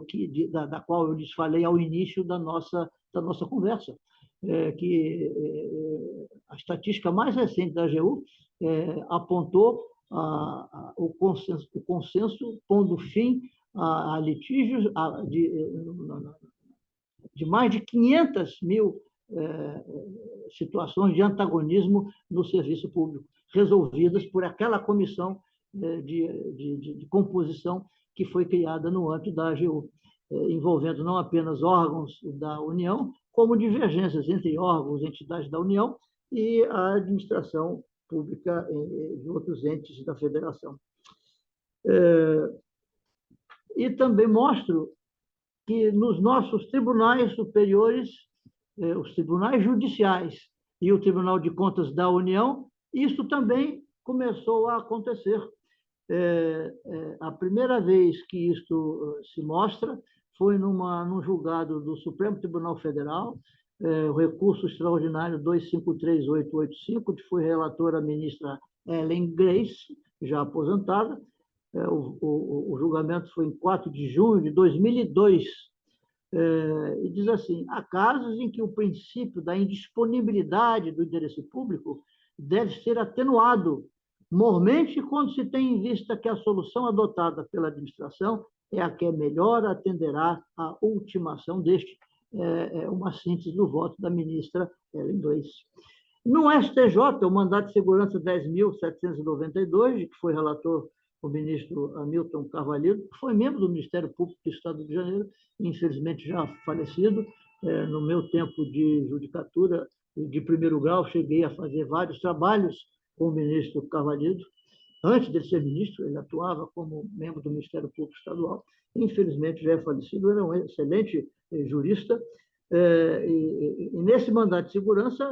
da qual eu lhes falei ao início da nossa conversa, que a estatística mais recente da AGU apontou o consenso pondo fim a litígios de mais de 500 mil situações de antagonismo no serviço público, resolvidas por aquela comissão de composição que foi criada no âmbito da AGU, envolvendo não apenas órgãos da União, como divergências entre órgãos e entidades da União e a administração pública de outros entes da Federação. E também mostro que nos nossos tribunais superiores, os tribunais judiciais e o Tribunal de Contas da União, isso também começou a acontecer. A primeira vez que isto se mostra foi num julgado do Supremo Tribunal Federal, o recurso extraordinário 253885, que foi relatora a ministra Ellen Grace, já aposentada. O julgamento foi em 4 de junho de 2002, e diz assim: há casos em que o princípio da indisponibilidade do interesse público deve ser atenuado, mormente quando se tem em vista que a solução adotada pela administração é a que melhor atenderá à ultimação deste. Uma síntese do voto da ministra Ellen Grace. No STJ, o mandato de segurança 10.792, que foi relator o ministro Hamilton Carvalho, que foi membro do Ministério Público do Estado do Rio de Janeiro, infelizmente já falecido. No meu tempo de judicatura de primeiro grau, cheguei a fazer vários trabalhos com o ministro Carvalho. Antes de ser ministro, ele atuava como membro do Ministério Público Estadual. Infelizmente, já é falecido, era um excelente jurista. E nesse mandato de segurança,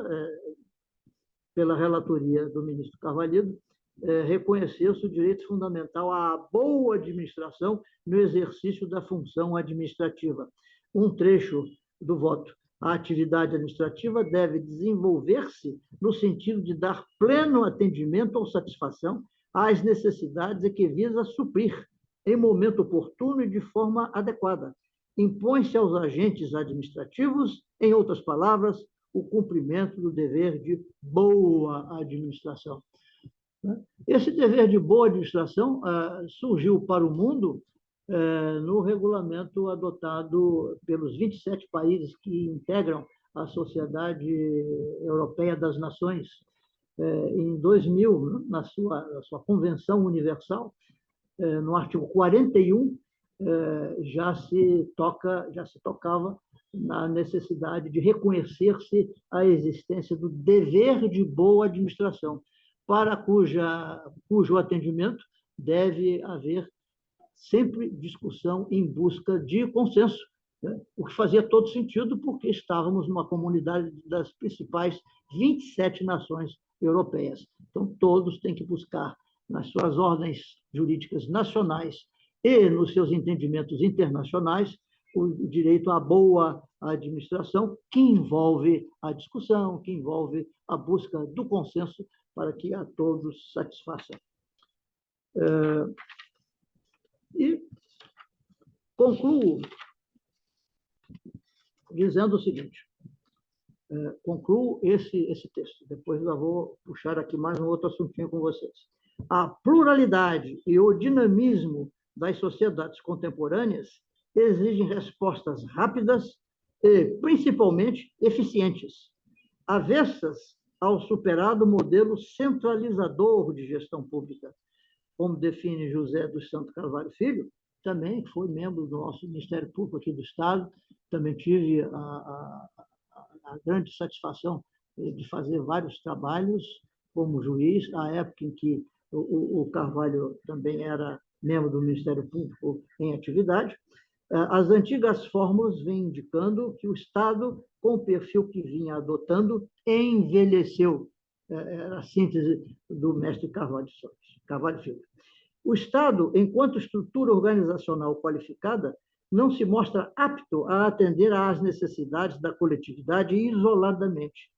pela relatoria do ministro Carvalho, reconheceu-se o direito fundamental à boa administração no exercício da função administrativa. Um trecho do voto: a atividade administrativa deve desenvolver-se no sentido de dar pleno atendimento ou satisfação às necessidades e que visa suprir, em momento oportuno e de forma adequada. Impõe-se aos agentes administrativos, em outras palavras, o cumprimento do dever de boa administração. Esse dever de boa administração surgiu para o mundo no regulamento adotado pelos 27 países que integram a Sociedade Europeia das Nações, em 2000, na sua Convenção Universal, no artigo 41, já se tocava na necessidade de reconhecer-se a existência do dever de boa administração, para cujo atendimento deve haver sempre discussão em busca de consenso, né? O que fazia todo sentido, porque estávamos numa comunidade das principais 27 nações europeias. Então, todos têm que buscar, nas suas ordens jurídicas nacionais e nos seus entendimentos internacionais, o direito à boa administração, que envolve a discussão, que envolve a busca do consenso para que a todos satisfaça. E concluo dizendo o seguinte, concluo esse texto, depois eu vou puxar aqui mais um outro assuntinho com vocês. A pluralidade e o dinamismo das sociedades contemporâneas exigem respostas rápidas e, principalmente, eficientes, avessas ao superado modelo centralizador de gestão pública, como define José dos Santos Carvalho Filho, também foi membro do nosso Ministério Público aqui do Estado, também tive a grande satisfação de fazer vários trabalhos como juiz, à época em que o Carvalho também era membro do Ministério Público em atividade. As antigas fórmulas vêm indicando que o Estado, com o perfil que vinha adotando, envelheceu. Era a síntese do mestre Carvalho Filho. O Estado, enquanto estrutura organizacional qualificada, não se mostra apto a atender às necessidades da coletividade isoladamente.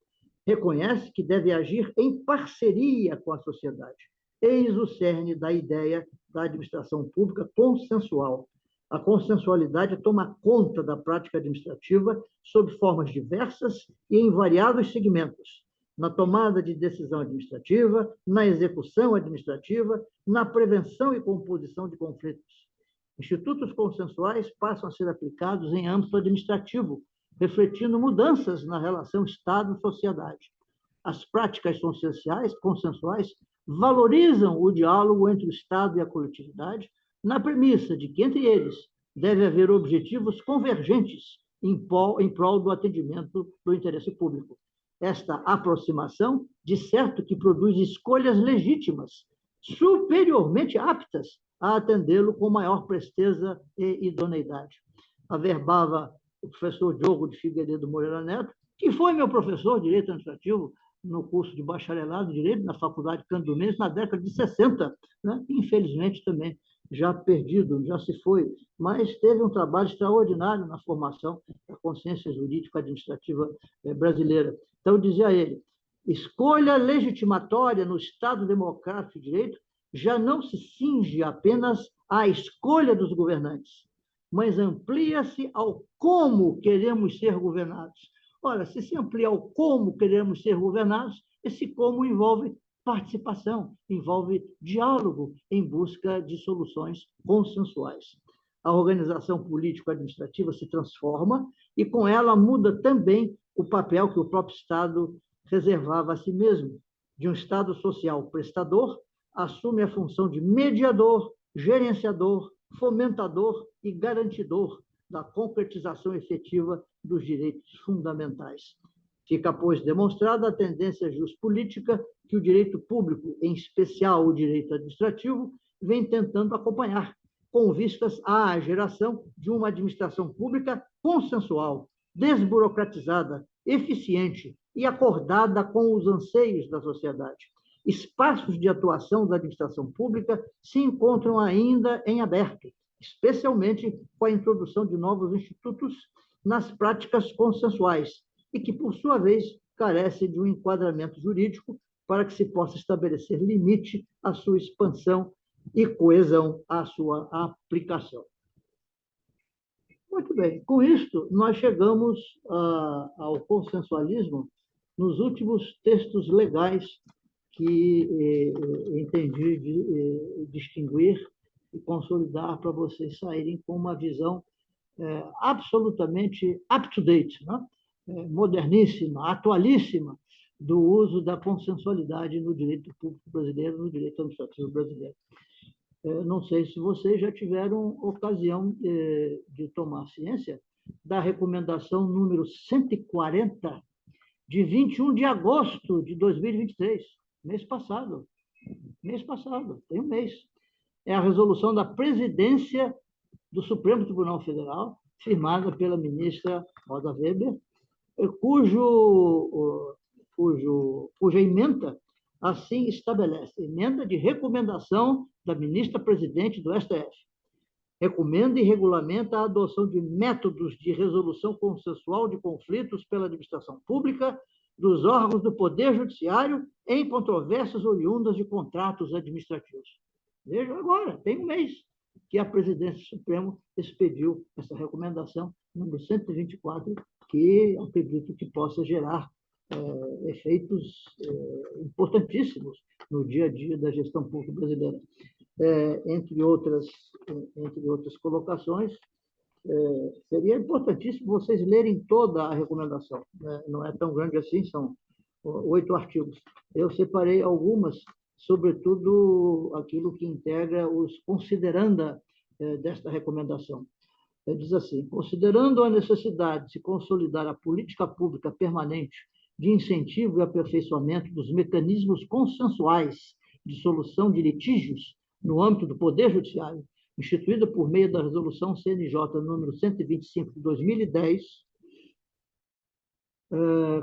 Reconhece que deve agir em parceria com a sociedade. Eis o cerne da ideia da administração pública consensual. A consensualidade toma conta da prática administrativa sob formas diversas e em variados segmentos, na tomada de decisão administrativa, na execução administrativa, na prevenção e composição de conflitos. Institutos consensuais passam a ser aplicados em âmbito administrativo, refletindo mudanças na relação Estado-sociedade. As práticas consensuais valorizam o diálogo entre o Estado e a coletividade, na premissa de que, entre eles, deve haver objetivos convergentes em prol do atendimento do interesse público. Esta aproximação, de certo, que produz escolhas legítimas, superiormente aptas a atendê-lo com maior presteza e idoneidade. Averbava o professor Diogo de Figueiredo Moreira Neto, que foi meu professor de Direito Administrativo no curso de bacharelado de Direito na Faculdade Cândido Mendes na década de 60, né? Infelizmente também já perdido, já se foi, mas teve um trabalho extraordinário na formação da consciência jurídico-administrativa brasileira. Então, dizia ele, escolha legitimatória no Estado democrático de direito já não se cinge apenas à escolha dos governantes, mas amplia-se ao como queremos ser governados. Ora, se amplia ao como queremos ser governados, esse como envolve participação, envolve diálogo em busca de soluções consensuais. A organização político-administrativa se transforma e, com ela, muda também o papel que o próprio Estado reservava a si mesmo. De um Estado social prestador, assume a função de mediador, gerenciador, fomentador e garantidor da concretização efetiva dos direitos fundamentais. Fica, pois, demonstrada a tendência juspolítica que o direito público, em especial o direito administrativo, vem tentando acompanhar, com vistas à geração de uma administração pública consensual, desburocratizada, eficiente e acordada com os anseios da sociedade. Espaços de atuação da administração pública se encontram ainda em aberto, especialmente com a introdução de novos institutos nas práticas consensuais, e que, por sua vez, carece de um enquadramento jurídico para que se possa estabelecer limite à sua expansão e coesão à sua aplicação. Muito bem, com isto, nós chegamos ao consensualismo nos últimos textos legais que entendi distinguir e consolidar para vocês saírem com uma visão absolutamente up-to-date, né? Moderníssima, atualíssima, do uso da consensualidade no direito público brasileiro, no direito administrativo brasileiro. Não sei se vocês já tiveram ocasião de tomar ciência da recomendação número 140, de 21 de agosto de 2023, mês passado, tem um mês. É a resolução da presidência do Supremo Tribunal Federal, firmada pela ministra Rosa Weber, cuja emenda assim estabelece, emenda de recomendação da ministra-presidente do STF. Recomenda e regulamenta a adoção de métodos de resolução consensual de conflitos pela administração pública dos órgãos do Poder Judiciário em controvérsias oriundas de contratos administrativos. Vejam agora, tem um mês que a Presidência do Supremo expediu essa recomendação número 124, que acredito que possa gerar efeitos importantíssimos no dia a dia da gestão pública brasileira. Entre outras colocações, seria importantíssimo vocês lerem toda a recomendação. Não é tão grande assim, são 8 artigos. Eu separei algumas, sobretudo aquilo que integra os consideranda desta recomendação. Diz assim: considerando a necessidade de se consolidar a política pública permanente de incentivo e aperfeiçoamento dos mecanismos consensuais de solução de litígios no âmbito do Poder Judiciário, instituída por meio da Resolução CNJ número 125 de 2010,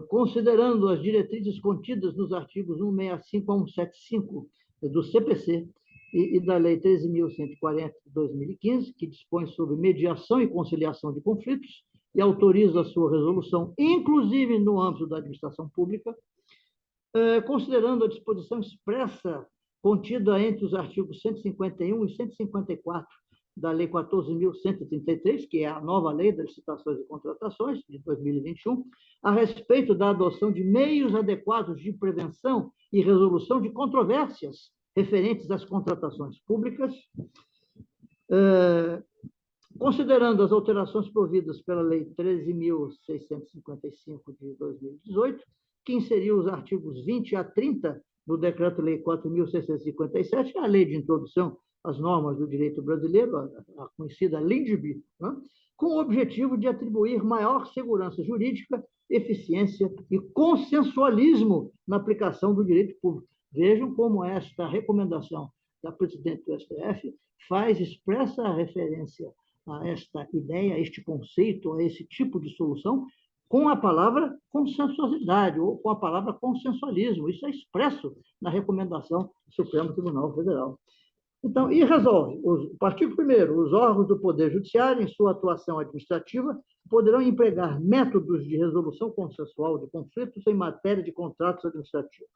considerando as diretrizes contidas nos artigos 165 a 175 do CPC e da Lei 13.140 de 2015, que dispõe sobre mediação e conciliação de conflitos e autoriza a sua resolução, inclusive no âmbito da administração pública, considerando a disposição expressa contida entre os artigos 151 e 154 da Lei 14.133, que é a nova Lei das Licitações e Contratações, de 2021, a respeito da adoção de meios adequados de prevenção e resolução de controvérsias referentes às contratações públicas, considerando as alterações providas pela Lei 13.655 de 2018, que inseriu os artigos 20 a 30 do Decreto-Lei 4.657, a Lei de Introdução às Normas do Direito Brasileiro, a conhecida LINDB, né? Com o objetivo de atribuir maior segurança jurídica, eficiência e consensualismo na aplicação do direito público. Vejam como esta recomendação da presidente do STF faz expressa referência a esta ideia, a este conceito, a esse tipo de solução, com a palavra consensualidade ou com a palavra consensualismo. Isso é expresso na recomendação do Supremo Tribunal Federal. Então, e resolve. O artigo 1º, os órgãos do Poder Judiciário, em sua atuação administrativa, poderão empregar métodos de resolução consensual de conflitos em matéria de contratos administrativos.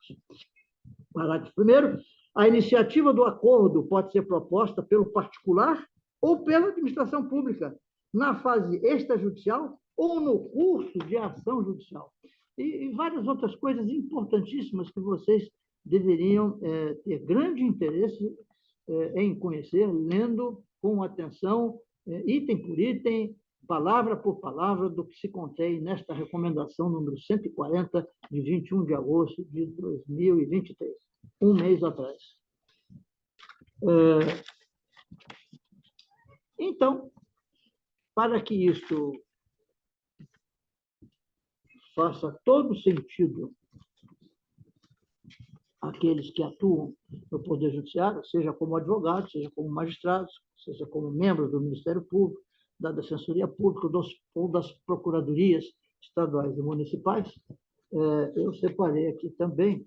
Parágrafo 1º, a iniciativa do acordo pode ser proposta pelo particular ou pela administração pública, na fase extrajudicial ou no curso de ação judicial. E várias outras coisas importantíssimas que vocês deveriam ter grande interesse em conhecer, lendo com atenção, item por item, palavra por palavra, do que se contém nesta recomendação número 140, de 21 de agosto de 2023, um mês atrás. Então, para que isso faça todo sentido àqueles que atuam no Poder Judiciário, seja como advogados, seja como magistrados, seja como membros do Ministério Público, da Defensoria Pública ou das procuradorias estaduais e municipais, eu separei aqui também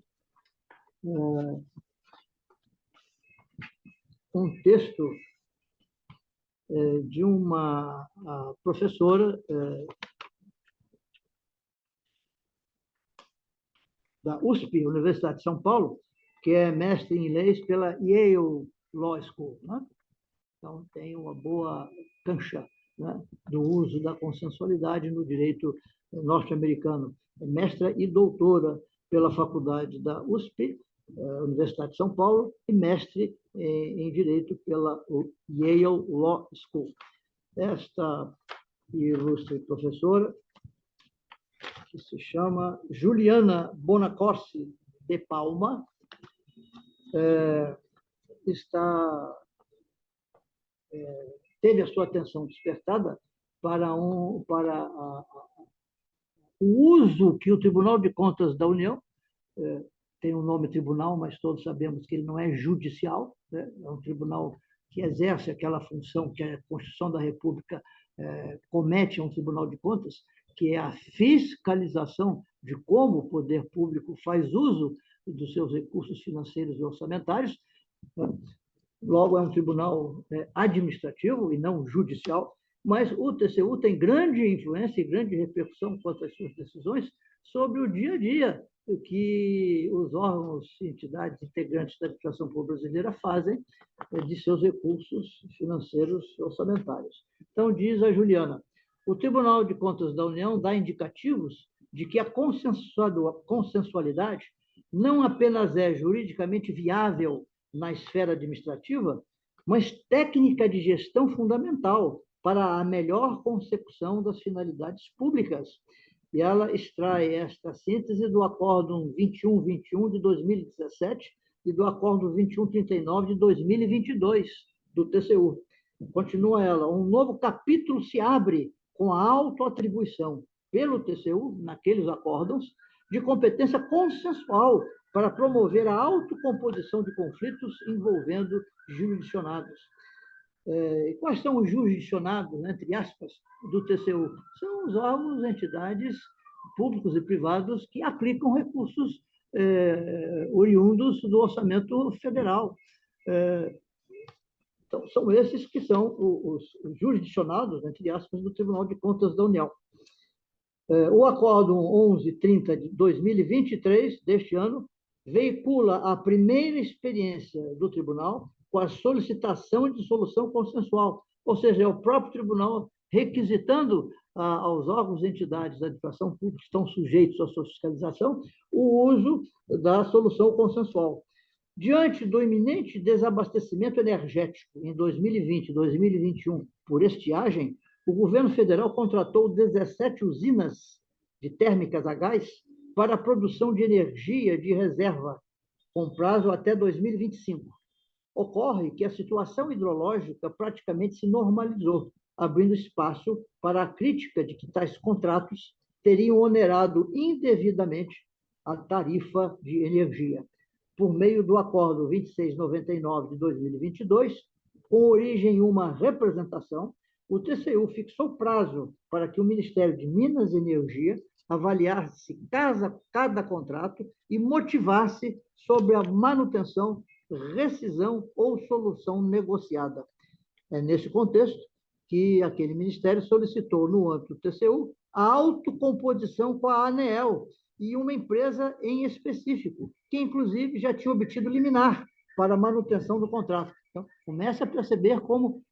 um texto de uma professora da USP, Universidade de São Paulo, que é mestre em leis pela Yale Law School, né? Então, tem uma boa cancha, né, do uso da consensualidade no direito norte-americano. É mestra e doutora pela faculdade da USP Universidade de São Paulo, e mestre em Direito pela Yale Law School. Esta ilustre professora, que se chama Juliana Bonacorsi de Palma, teve a sua atenção despertada para o uso que o Tribunal de Contas da União, tem um nome tribunal, mas todos sabemos que ele não é judicial, né? É um tribunal que exerce aquela função que a Constituição da República comete a um Tribunal de Contas, que é a fiscalização de como o poder público faz uso dos seus recursos financeiros e orçamentários. Logo, é um tribunal administrativo e não judicial, mas o TCU tem grande influência e grande repercussão quanto às suas decisões sobre o dia a dia que os órgãos e entidades integrantes da administração pública brasileira fazem de seus recursos financeiros e orçamentários. Então, diz a Juliana, o Tribunal de Contas da União dá indicativos de que a consensualidade não apenas é juridicamente viável na esfera administrativa, mas técnica de gestão fundamental para a melhor consecução das finalidades públicas. E ela extrai esta síntese do Acórdão 2121 de 2017 e do Acórdão 2139 de 2022 do TCU. Continua ela, um novo capítulo se abre com a autoatribuição pelo TCU, naqueles acórdãos, de competência consensual para promover a autocomposição de conflitos envolvendo jurisdicionados. E quais são os jurisdicionados, entre aspas, do TCU? São os órgãos, entidades públicos e privados que aplicam recursos oriundos do orçamento federal. Então, são esses que são os jurisdicionados, entre aspas, do Tribunal de Contas da União. O Acórdão 1130 de 2023, deste ano, veicula a primeira experiência do tribunal com a solicitação de solução consensual, ou seja, é o próprio tribunal requisitando aos órgãos e entidades da administração pública que estão sujeitos à sua fiscalização o uso da solução consensual. Diante do iminente desabastecimento energético em 2020 e 2021 por estiagem, o governo federal contratou 17 usinas de térmicas a gás para a produção de energia de reserva, com prazo até 2025. Ocorre que a situação hidrológica praticamente se normalizou, abrindo espaço para a crítica de que tais contratos teriam onerado indevidamente a tarifa de energia. Por meio do Acórdão 2699 de 2022, com origem em uma representação, o TCU fixou prazo para que o Ministério de Minas e Energia avaliasse cada contrato e motivasse sobre a manutenção, rescisão ou solução negociada. É nesse contexto que aquele ministério solicitou, no âmbito do TCU, a autocomposição com a ANEEL e uma empresa em específico, que, inclusive, já tinha obtido liminar para a manutenção do contrato. Então, comece a perceber como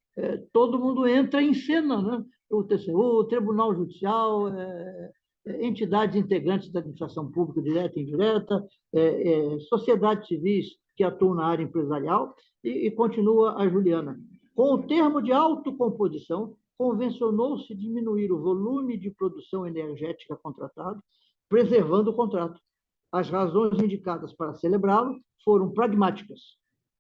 todo mundo entra em cena, né? O TCU, o Tribunal Judicial, entidades integrantes da administração pública direta e indireta, sociedades civis que atuam na área empresarial, e continua a Juliana. Com o termo de autocomposição, convencionou-se diminuir o volume de produção energética contratado, preservando o contrato. As razões indicadas para celebrá-lo foram pragmáticas: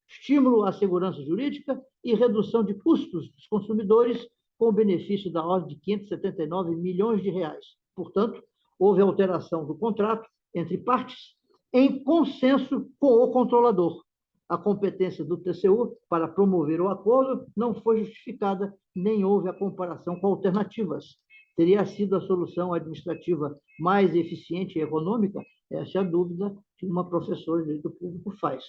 estímulo à segurança jurídica e redução de custos dos consumidores, com benefício da ordem de 579 milhões de reais. Portanto, houve alteração do contrato entre partes em consenso com o controlador. A competência do TCU para promover o acordo não foi justificada, nem houve a comparação com alternativas. Teria sido a solução administrativa mais eficiente e econômica? Essa é a dúvida que uma professora de direito público faz.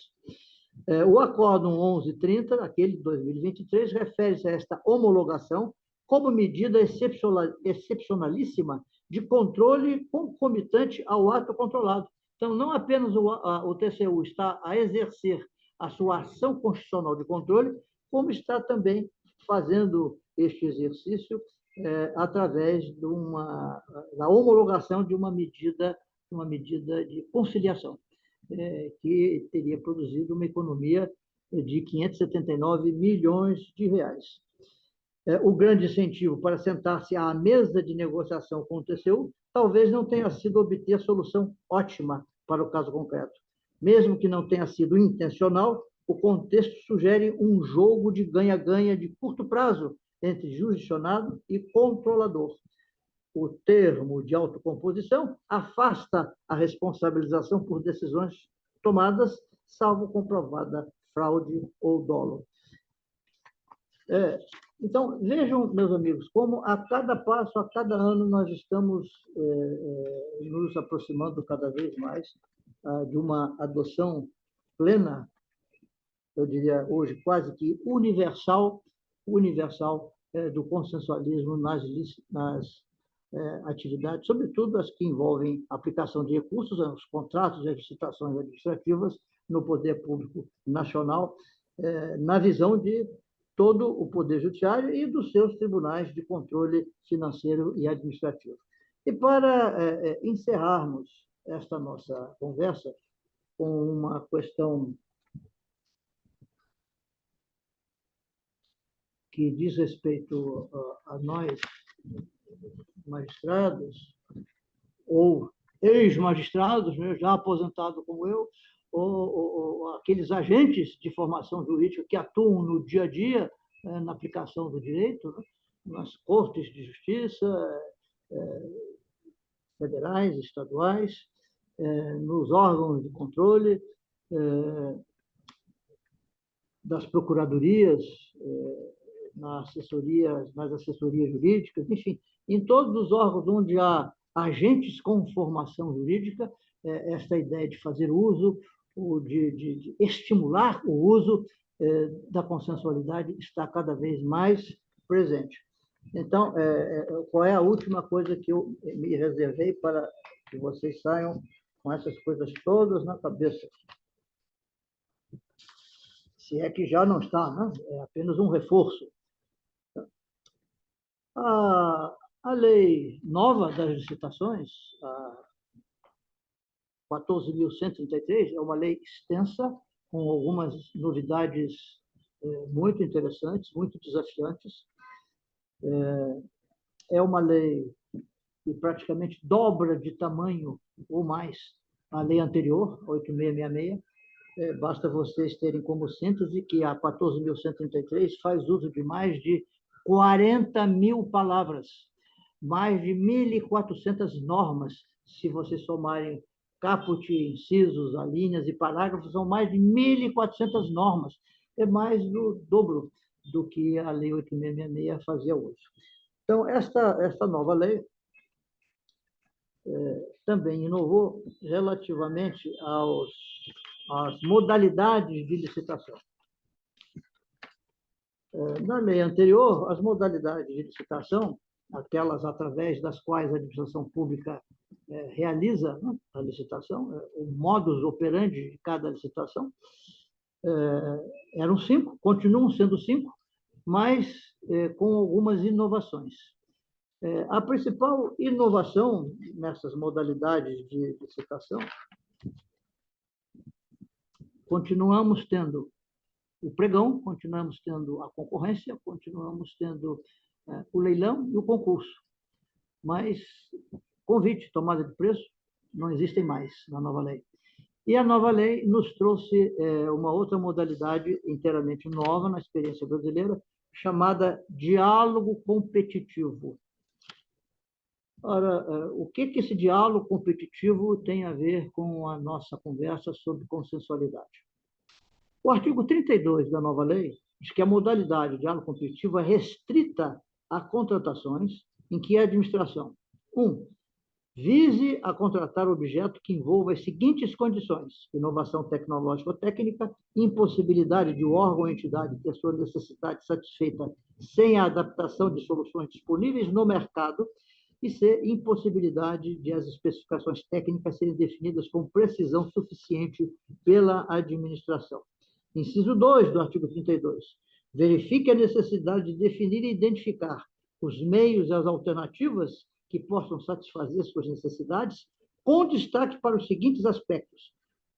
O Acórdão 1130, aquele de 2023, refere-se a esta homologação como medida excepcionalíssima de controle concomitante ao ato controlado. Então, não apenas o TCU está a exercer a sua ação constitucional de controle, como está também fazendo este exercício através da homologação de uma medida de conciliação. que teria produzido uma economia de 579 milhões de reais. O grande incentivo para sentar-se à mesa de negociação com o TCU talvez não tenha sido obter a solução ótima para o caso concreto. Mesmo que não tenha sido intencional, o contexto sugere um jogo de ganha-ganha de curto prazo entre jurisdicionado e controlador. O termo de autocomposição afasta a responsabilização por decisões tomadas, salvo comprovada fraude ou dolo. Então, vejam, meus amigos, como a cada passo, a cada ano, nós estamos nos aproximando cada vez mais de uma adoção plena, eu diria hoje quase que universal do consensualismo nas atividades, sobretudo as que envolvem aplicação de recursos, os contratos e as licitações administrativas no poder público nacional, na visão de todo o Poder Judiciário e dos seus tribunais de controle financeiro e administrativo. E para encerrarmos esta nossa conversa com uma questão que diz respeito a nós, magistrados, ou ex-magistrados, né, já aposentados como eu, ou aqueles agentes de formação jurídica que atuam no dia a dia na aplicação do direito, né, nas cortes de justiça federais, estaduais, nos órgãos de controle, das procuradorias, nas assessorias jurídicas, enfim, em todos os órgãos onde há agentes com formação jurídica, esta ideia de fazer uso, de estimular o uso da consensualidade está cada vez mais presente. Então, qual é a última coisa que eu me reservei para que vocês saiam com essas coisas todas na cabeça? Se é que já não está, né? É apenas um reforço. A lei nova das licitações, a 14.133, é uma lei extensa, com algumas novidades muito interessantes, muito desafiantes. É uma lei que praticamente dobra de tamanho ou mais a lei anterior, 8.666. Basta vocês terem como síntese que a 14.133 faz uso de mais de 40.000 palavras, mais de 1.400 normas, se vocês somarem caput, incisos, alíneas e parágrafos, são mais de 1.400 normas. É mais do dobro do que a Lei 8.666 fazia hoje. Então, esta nova lei também inovou relativamente às modalidades de licitação. Na lei anterior, as modalidades de licitação, aquelas através das quais a administração pública realiza, né, a licitação, o modus operandi de cada licitação, eram 5, continuam sendo 5, mas com algumas inovações. A principal inovação nessas modalidades de licitação, continuamos tendo o pregão, continuamos tendo a concorrência, continuamos tendo o leilão e o concurso. Mas convite, tomada de preço, não existem mais na nova lei. E a nova lei nos trouxe uma outra modalidade inteiramente nova na experiência brasileira, chamada diálogo competitivo. Ora, o que esse diálogo competitivo tem a ver com a nossa conversa sobre consensualidade? O artigo 32 da nova lei diz que a modalidade de diálogo competitivo é restrita a contratações em que a administração, 1, vise a contratar objeto que envolva as seguintes condições: inovação tecnológica ou técnica, impossibilidade de o órgão ou entidade ter sua necessidade satisfeita sem a adaptação de soluções disponíveis no mercado, e C, impossibilidade de as especificações técnicas serem definidas com precisão suficiente pela administração. Inciso 2 do artigo 32. Verifique a necessidade de definir e identificar os meios e as alternativas que possam satisfazer suas necessidades, com destaque para os seguintes aspectos: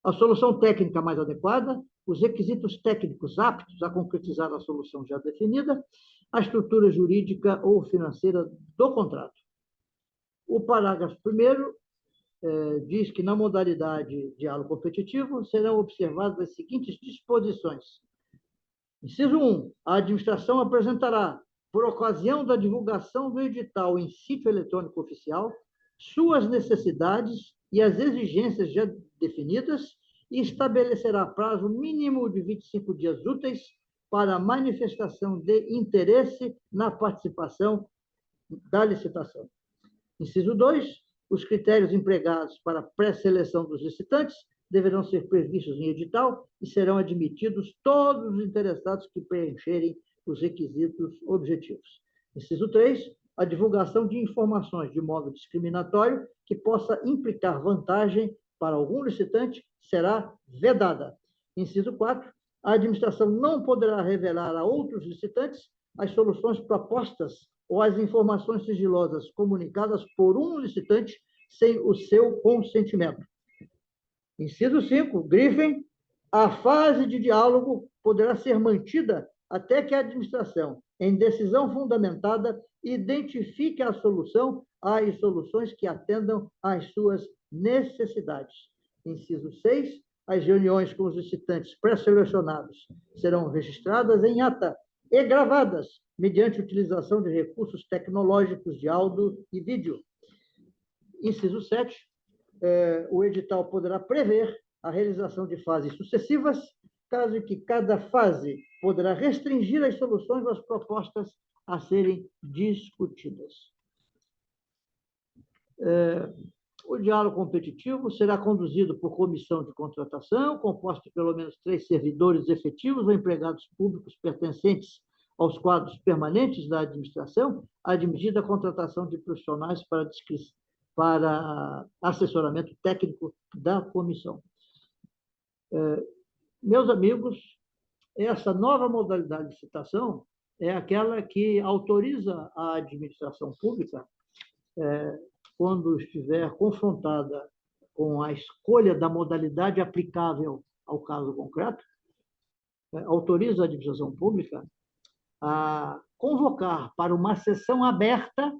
A solução técnica mais adequada, os requisitos técnicos aptos a concretizar a solução já definida, a estrutura jurídica ou financeira do contrato. O parágrafo 1º diz que, na modalidade diálogo competitivo, serão observadas as seguintes disposições. Inciso 1. A administração apresentará, por ocasião da divulgação do edital em sítio eletrônico oficial, suas necessidades e as exigências já definidas e estabelecerá prazo mínimo de 25 dias úteis para a manifestação de interesse na participação da licitação. Inciso 2. Os critérios empregados para a pré-seleção dos licitantes deverão ser previstos em edital e serão admitidos todos os interessados que preencherem os requisitos objetivos. Inciso 3. A divulgação de informações de modo discriminatório que possa implicar vantagem para algum licitante será vedada. Inciso 4. A administração não poderá revelar a outros licitantes as soluções propostas ou as informações sigilosas comunicadas por um licitante sem o seu consentimento. Inciso 5, grifem, a fase de diálogo poderá ser mantida até que a administração, em decisão fundamentada, identifique a solução às soluções que atendam às suas necessidades. Inciso 6, as reuniões com os licitantes pré-selecionados serão registradas em ata e gravadas mediante utilização de recursos tecnológicos de áudio e vídeo. Inciso 7, o edital poderá prever a realização de fases sucessivas, caso que cada fase poderá restringir as soluções às propostas a serem discutidas. O diálogo competitivo será conduzido por comissão de contratação, composta de pelo menos 3 servidores efetivos ou empregados públicos pertencentes aos quadros permanentes da administração, admitida a contratação de profissionais para assessoramento técnico da comissão. Meus amigos, essa nova modalidade de licitação é aquela que autoriza a administração pública, quando estiver confrontada com a escolha da modalidade aplicável ao caso concreto, autoriza a administração pública a convocar para uma sessão aberta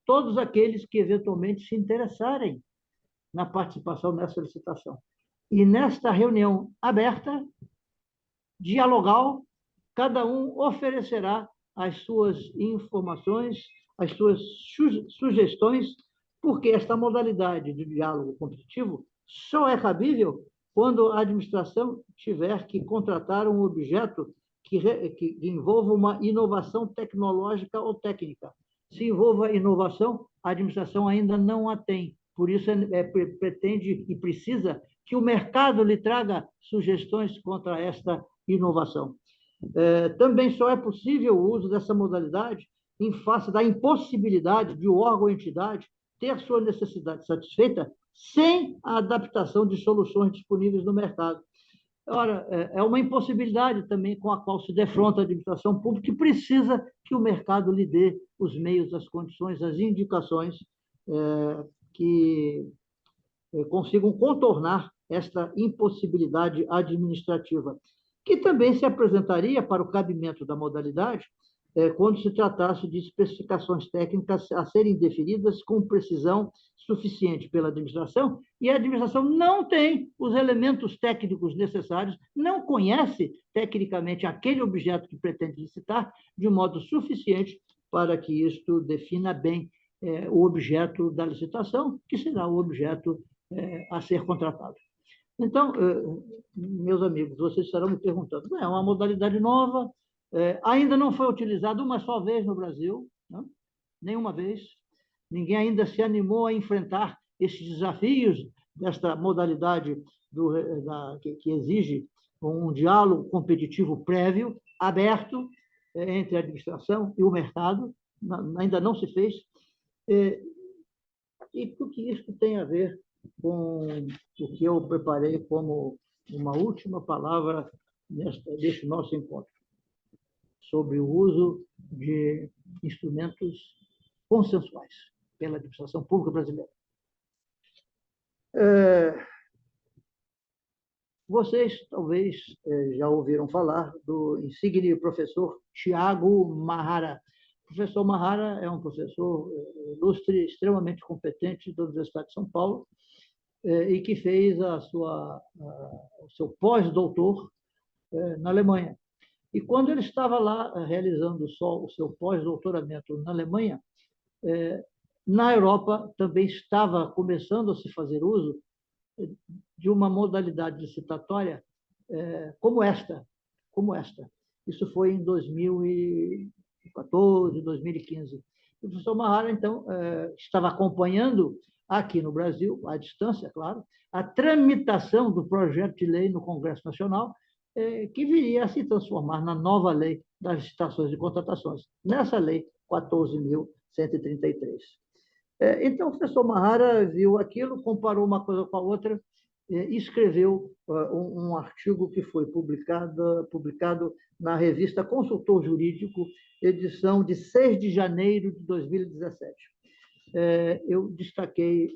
todos aqueles que eventualmente se interessarem na participação nessa licitação. E nesta reunião aberta, dialogal, cada um oferecerá as suas informações, as suas sugestões, porque esta modalidade de diálogo competitivo só é cabível quando a administração tiver que contratar um objeto que envolva uma inovação tecnológica ou técnica. Se envolva inovação, a administração ainda não a tem. Por isso, pretende e precisa que o mercado lhe traga sugestões contra esta inovação. Também só é possível o uso dessa modalidade em face da impossibilidade de o órgão ou entidade ter sua necessidade satisfeita sem a adaptação de soluções disponíveis no mercado. Ora, é uma impossibilidade também com a qual se defronta a administração pública, que precisa que o mercado lhe dê os meios, as condições, as indicações que consigam contornar esta impossibilidade administrativa, que também se apresentaria para o cabimento da modalidade quando se tratasse de especificações técnicas a serem definidas com precisão suficiente pela administração, e a administração não tem os elementos técnicos necessários, não conhece tecnicamente aquele objeto que pretende licitar de modo suficiente para que isto defina bem o objeto da licitação, que será o objeto a ser contratado. Então, meus amigos, vocês estarão me perguntando, é uma modalidade nova, ainda não foi utilizada uma só vez no Brasil, não? Nenhuma vez. Ninguém ainda se animou a enfrentar esses desafios desta modalidade que exige um diálogo competitivo prévio, aberto, entre a administração e o mercado. Ainda não se fez. E o que isso tem a ver com o que eu preparei como uma última palavra deste nosso encontro, sobre o uso de instrumentos consensuais pela administração pública brasileira. Vocês talvez já ouviram falar do insigne professor Tiago Mahara. O professor Mahara é um professor ilustre, extremamente competente da Universidade de São Paulo, e que fez o seu pós-doutor na Alemanha. E quando ele estava lá realizando o seu pós-doutoramento na Alemanha, na Europa também estava começando a se fazer uso de uma modalidade licitatória como esta. Isso foi em 2014, 2015. O professor Mahara, então, estava acompanhando aqui no Brasil, à distância, claro, a tramitação do projeto de lei no Congresso Nacional, que viria a se transformar na nova lei das licitações e contratações, nessa lei 14.133. Então, o professor Mahara viu aquilo, comparou uma coisa com a outra, e escreveu um artigo que foi publicado na revista Consultor Jurídico, edição de 6 de janeiro de 2017. Eu destaquei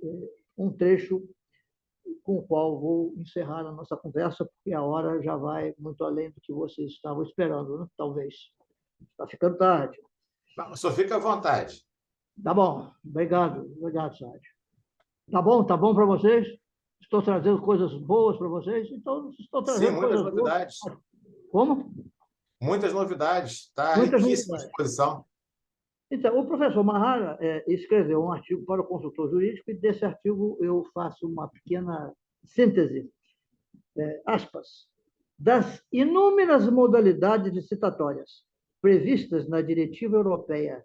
um trecho com o qual vou encerrar a nossa conversa, porque a hora já vai muito além do que vocês estavam esperando, né? Talvez. Está ficando tarde. Só fica à vontade. Tá bom. Obrigado, Sérgio. Tá bom para vocês? Estou trazendo coisas boas para vocês? Então, estou trazendo muitas novidades. Boas. Como? Muitas novidades. Está riquíssima a exposição. Então, o professor Mahara escreveu um artigo para o Consultor Jurídico, e desse artigo eu faço uma pequena síntese, aspas, das inúmeras modalidades licitatórias previstas na Diretiva Europeia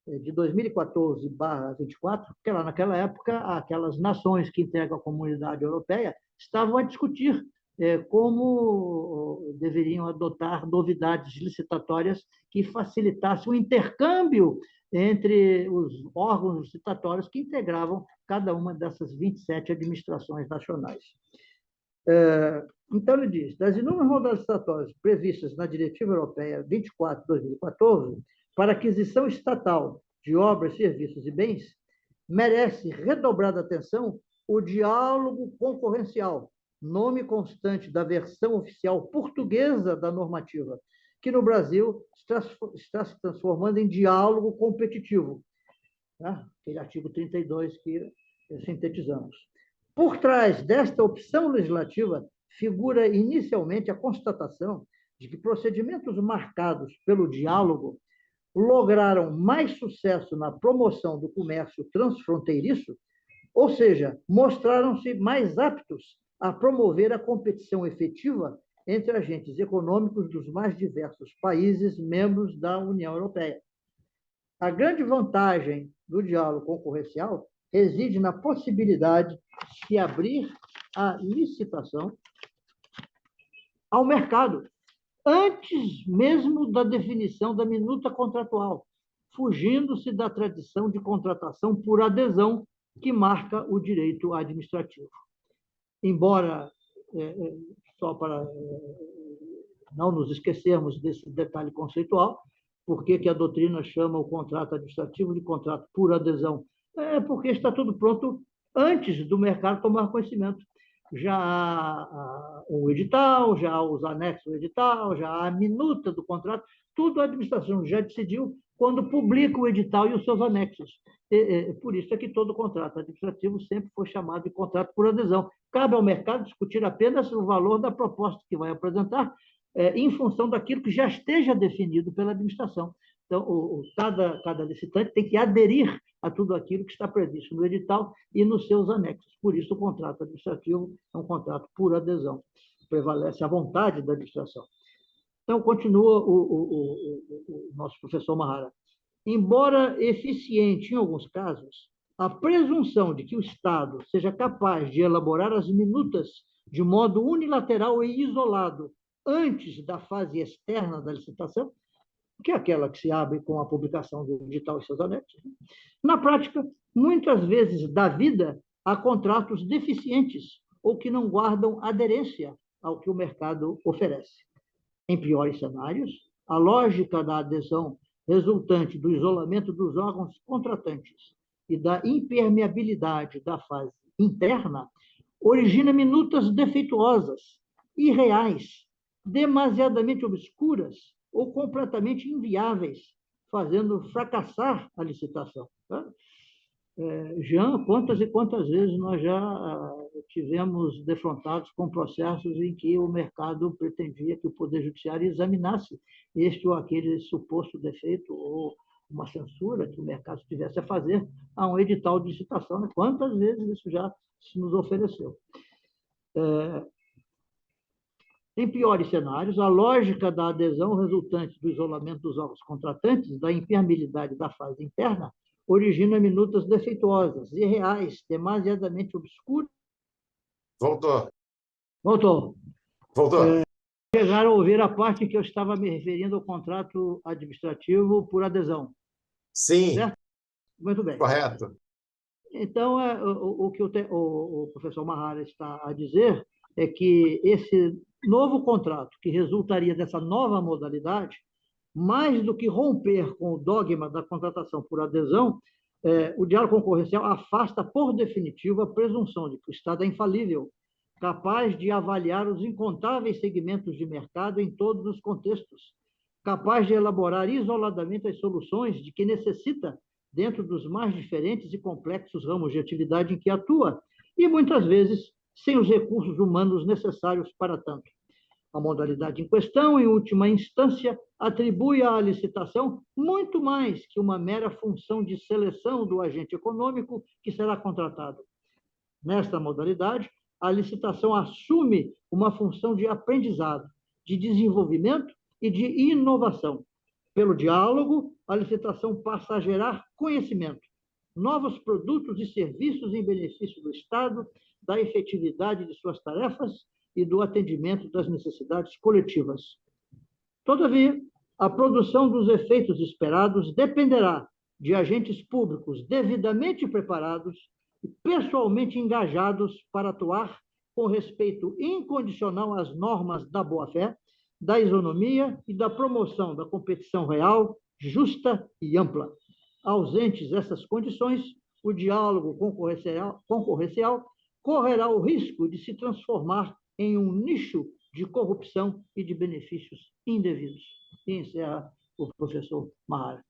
de 2014/24, porque lá naquela época aquelas nações que integram a Comunidade Europeia estavam a discutir como deveriam adotar novidades licitatórias que facilitassem o intercâmbio entre os órgãos licitatórios que integravam cada uma dessas 27 administrações nacionais. Então, ele diz, das inúmeras modalidades licitatórias previstas na Diretiva Europeia 24/2014, para aquisição estatal de obras, serviços e bens, merece redobrada atenção o diálogo concorrencial, nome constante da versão oficial portuguesa da normativa, que no Brasil está se transformando em diálogo competitivo. Aquele artigo 32 que sintetizamos. Por trás desta opção legislativa figura inicialmente a constatação de que procedimentos marcados pelo diálogo lograram mais sucesso na promoção do comércio transfronteiriço, ou seja, mostraram-se mais aptos a promover a competição efetiva entre agentes econômicos dos mais diversos países membros da União Europeia. A grande vantagem do diálogo concorrencial reside na possibilidade de abrir a licitação ao mercado, antes mesmo da definição da minuta contratual, fugindo-se da tradição de contratação por adesão que marca o direito administrativo. Embora, só para não nos esquecermos desse detalhe conceitual, por que a doutrina chama o contrato administrativo de contrato por adesão? Porque está tudo pronto antes do mercado tomar conhecimento. Já há o edital, já há os anexos do edital, já há a minuta do contrato, tudo a administração já decidiu quando publica o edital e os seus anexos. Por isso é que todo contrato administrativo sempre foi chamado de contrato por adesão. Cabe ao mercado discutir apenas o valor da proposta que vai apresentar, em função daquilo que já esteja definido pela administração. Então, cada licitante tem que aderir a tudo aquilo que está previsto no edital e nos seus anexos. Por isso, o contrato administrativo é um contrato por adesão. Prevalece a vontade da administração. Então, continua o nosso professor Mahara. Embora eficiente em alguns casos, a presunção de que o Estado seja capaz de elaborar as minutas de modo unilateral e isolado antes da fase externa da licitação, que é aquela que se abre com a publicação do edital e seus anexos, na prática, muitas vezes dá vida a contratos deficientes ou que não guardam aderência ao que o mercado oferece. Em piores cenários, a lógica da adesão resultante do isolamento dos órgãos contratantes e da impermeabilidade da fase interna origina minutas defeituosas, irreais, demasiadamente obscuras ou completamente inviáveis, fazendo fracassar a licitação. Tá? Jean, quantas e quantas vezes nós já tivemos defrontados com processos em que o mercado pretendia que o Poder Judiciário examinasse este ou aquele suposto defeito ou uma censura que o mercado tivesse a fazer a um edital de licitação. Né? Quantas vezes isso já se nos ofereceu? Em piores cenários, a lógica da adesão resultante do isolamento dos órgãos contratantes, da impermeabilidade da fase interna, origina minutas defeituosas, irreais, demasiadamente obscuras. Voltou. Voltou. Voltou. Chegaram a ouvir a parte que eu estava me referindo ao contrato administrativo por adesão. Sim. Certo? Muito bem. Correto. Então, o que o professor Mahara está a dizer é que esse novo contrato, que resultaria dessa nova modalidade, mais do que romper com o dogma da contratação por adesão, o diálogo concorrencial afasta por definitivo a presunção de que o Estado é infalível, capaz de avaliar os incontáveis segmentos de mercado em todos os contextos, capaz de elaborar isoladamente as soluções de que necessita dentro dos mais diferentes e complexos ramos de atividade em que atua, e muitas vezes sem os recursos humanos necessários para tanto. A modalidade em questão, em última instância, atribui à licitação muito mais que uma mera função de seleção do agente econômico que será contratado. Nesta modalidade, a licitação assume uma função de aprendizado, de desenvolvimento e de inovação. Pelo diálogo, a licitação passa a gerar conhecimento, novos produtos e serviços em benefício do Estado, da efetividade de suas tarefas e do atendimento das necessidades coletivas. Todavia, a produção dos efeitos esperados dependerá de agentes públicos devidamente preparados e pessoalmente engajados para atuar com respeito incondicional às normas da boa-fé, da isonomia e da promoção da competição real, justa e ampla. Ausentes essas condições, o diálogo concorrencial correrá o risco de se transformar em um nicho de corrupção e de benefícios indevidos. E encerra o professor Mahara.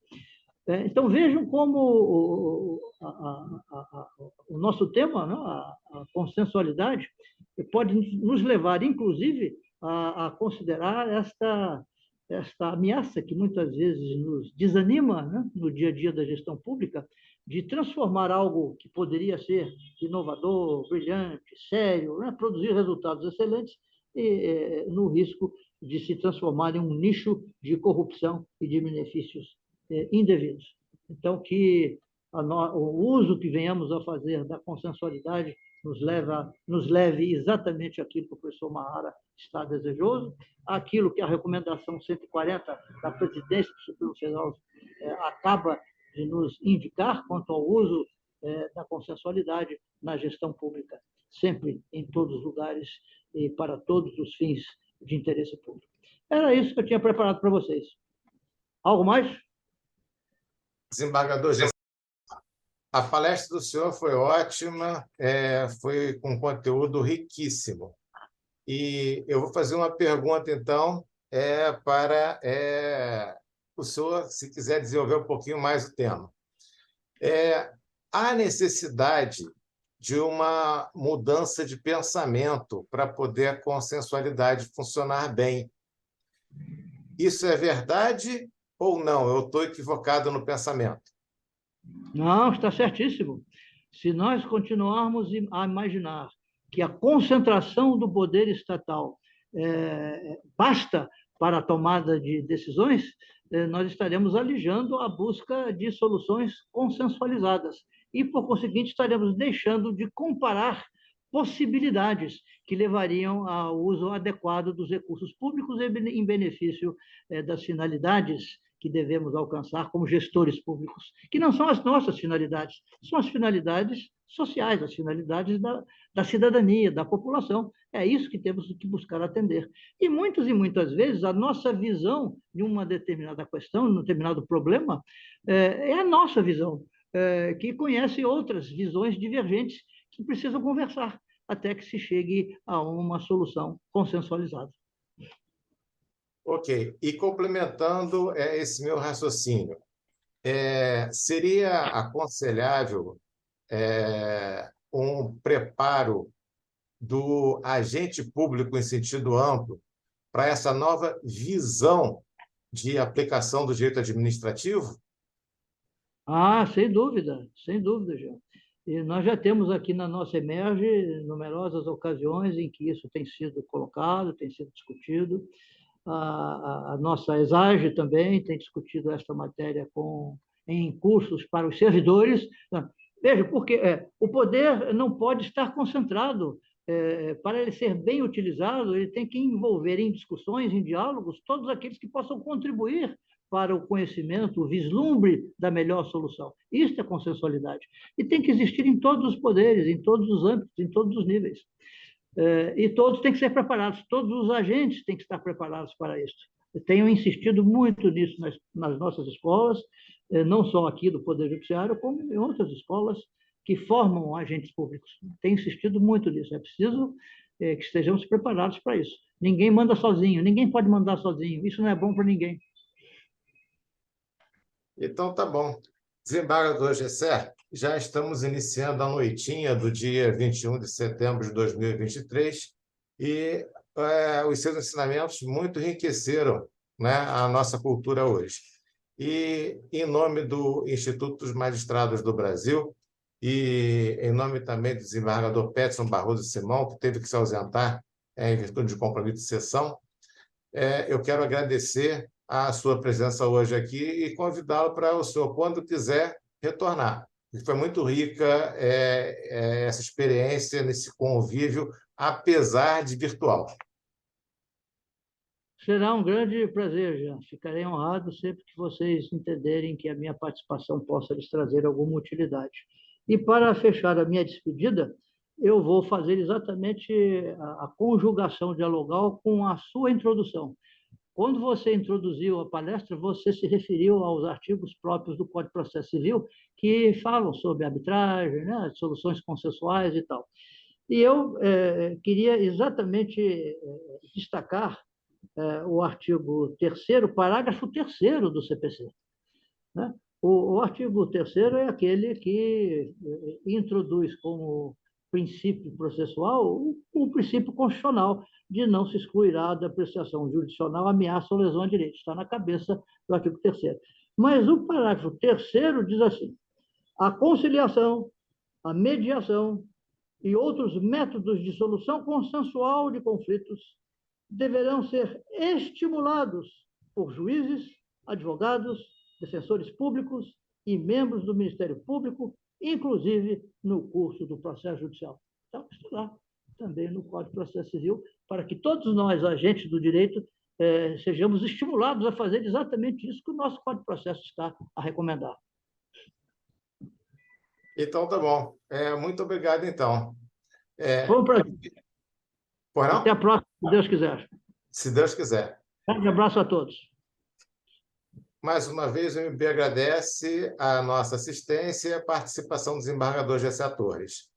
Então, vejam como o nosso tema, né, a consensualidade, pode nos levar, inclusive, a considerar esta ameaça que muitas vezes nos desanima, né, no dia a dia da gestão pública, de transformar algo que poderia ser inovador, brilhante, sério, né, produzir resultados excelentes, no risco de se transformar em um nicho de corrupção e de benefícios indevidos. Então, que o uso que venhamos a fazer da consensualidade nos leve exatamente aquilo que o professor Mahara está desejoso, aquilo que a recomendação 140 da presidência do Supremo Federal acaba de nos indicar quanto ao uso da consensualidade na gestão pública, sempre, em todos os lugares e para todos os fins de interesse público. Era isso que eu tinha preparado para vocês. Algo mais? Desembargador, a palestra do senhor foi ótima, foi com conteúdo riquíssimo. E eu vou fazer uma pergunta, então, para o senhor, se quiser desenvolver um pouquinho mais o tema. Há necessidade de uma mudança de pensamento para poder a consensualidade funcionar bem. Isso é verdade ou não? Eu estou equivocado no pensamento? Não, está certíssimo. Se nós continuarmos a imaginar que a concentração do poder estatal basta para a tomada de decisões, nós estaremos alijando a busca de soluções consensualizadas e, por conseguinte, estaremos deixando de comparar possibilidades que levariam ao uso adequado dos recursos públicos em benefício das finalidades que devemos alcançar como gestores públicos, que não são as nossas finalidades, são as finalidades sociais, as finalidades da cidadania, da população. É isso que temos que buscar atender. E muitas vezes, a nossa visão de uma determinada questão, de um determinado problema, é a nossa visão, que conhece outras visões divergentes que precisam conversar. até que se chegue a uma solução consensualizada. Ok. E complementando esse meu raciocínio, seria aconselhável um preparo do agente público em sentido amplo para essa nova visão de aplicação do direito administrativo? Ah, sem dúvida, Jean. E nós já temos aqui na nossa Emerge numerosas ocasiões em que isso tem sido colocado, tem sido discutido. A nossa ESAGE também tem discutido esta matéria em cursos para os servidores. Veja, porque o poder não pode estar concentrado. Para ele ser bem utilizado, ele tem que envolver em discussões, em diálogos, todos aqueles que possam contribuir para o conhecimento, o vislumbre da melhor solução. Isso é consensualidade. E tem que existir em todos os poderes, em todos os âmbitos, em todos os níveis. E todos têm que ser preparados, todos os agentes têm que estar preparados para isso. Eu tenho insistido muito nisso nas nossas escolas, não só aqui do Poder Judiciário, como em outras escolas que formam agentes públicos. Tenho insistido muito nisso. É preciso que estejamos preparados para isso. Ninguém manda sozinho, ninguém pode mandar sozinho. Isso não é bom para ninguém. Então, tá bom. Desembargador Gessé, já estamos iniciando a noitinha do dia 21 de setembro de 2023 e os seus ensinamentos muito enriqueceram, né, a nossa cultura hoje. E, em nome do Instituto dos Magistrados do Brasil e em nome também do desembargador Peterson Barroso Simão, que teve que se ausentar em virtude de compromisso de sessão, eu quero agradecer a sua presença hoje aqui e convidá-lo para o senhor, quando quiser, retornar. Foi muito rica essa experiência nesse convívio, apesar de virtual. Será um grande prazer, Jean. Ficarei honrado sempre que vocês entenderem que a minha participação possa lhes trazer alguma utilidade. E para fechar a minha despedida, eu vou fazer exatamente a conjugação dialogal com a sua introdução. Quando você introduziu a palestra, você se referiu aos artigos próprios do Código de Processo Civil que falam sobre arbitragem, né, soluções consensuais e tal. E eu queria exatamente destacar o artigo 3º, parágrafo 3º do CPC. Né? O artigo 3º é aquele que introduz como princípio processual o princípio constitucional de não se excluirá da apreciação jurisdicional ameaça ou lesão a direito. Está na cabeça do artigo 3º. Mas o parágrafo 3º diz assim: a conciliação, a mediação e outros métodos de solução consensual de conflitos deverão ser estimulados por juízes, advogados, defensores públicos e membros do Ministério Público, inclusive no curso do processo judicial. Então, está lá também no Código de Processo Civil, para que todos nós, agentes do direito, sejamos estimulados a fazer exatamente isso que o nosso Código de Processo está a recomendar. Então, tá bom. Muito obrigado, então. Foi um prazer. Até a próxima, se Deus quiser. Se Deus quiser. Um abraço a todos. Mais uma vez, o MB agradece a nossa assistência e a participação do desembargador Gessé Torres.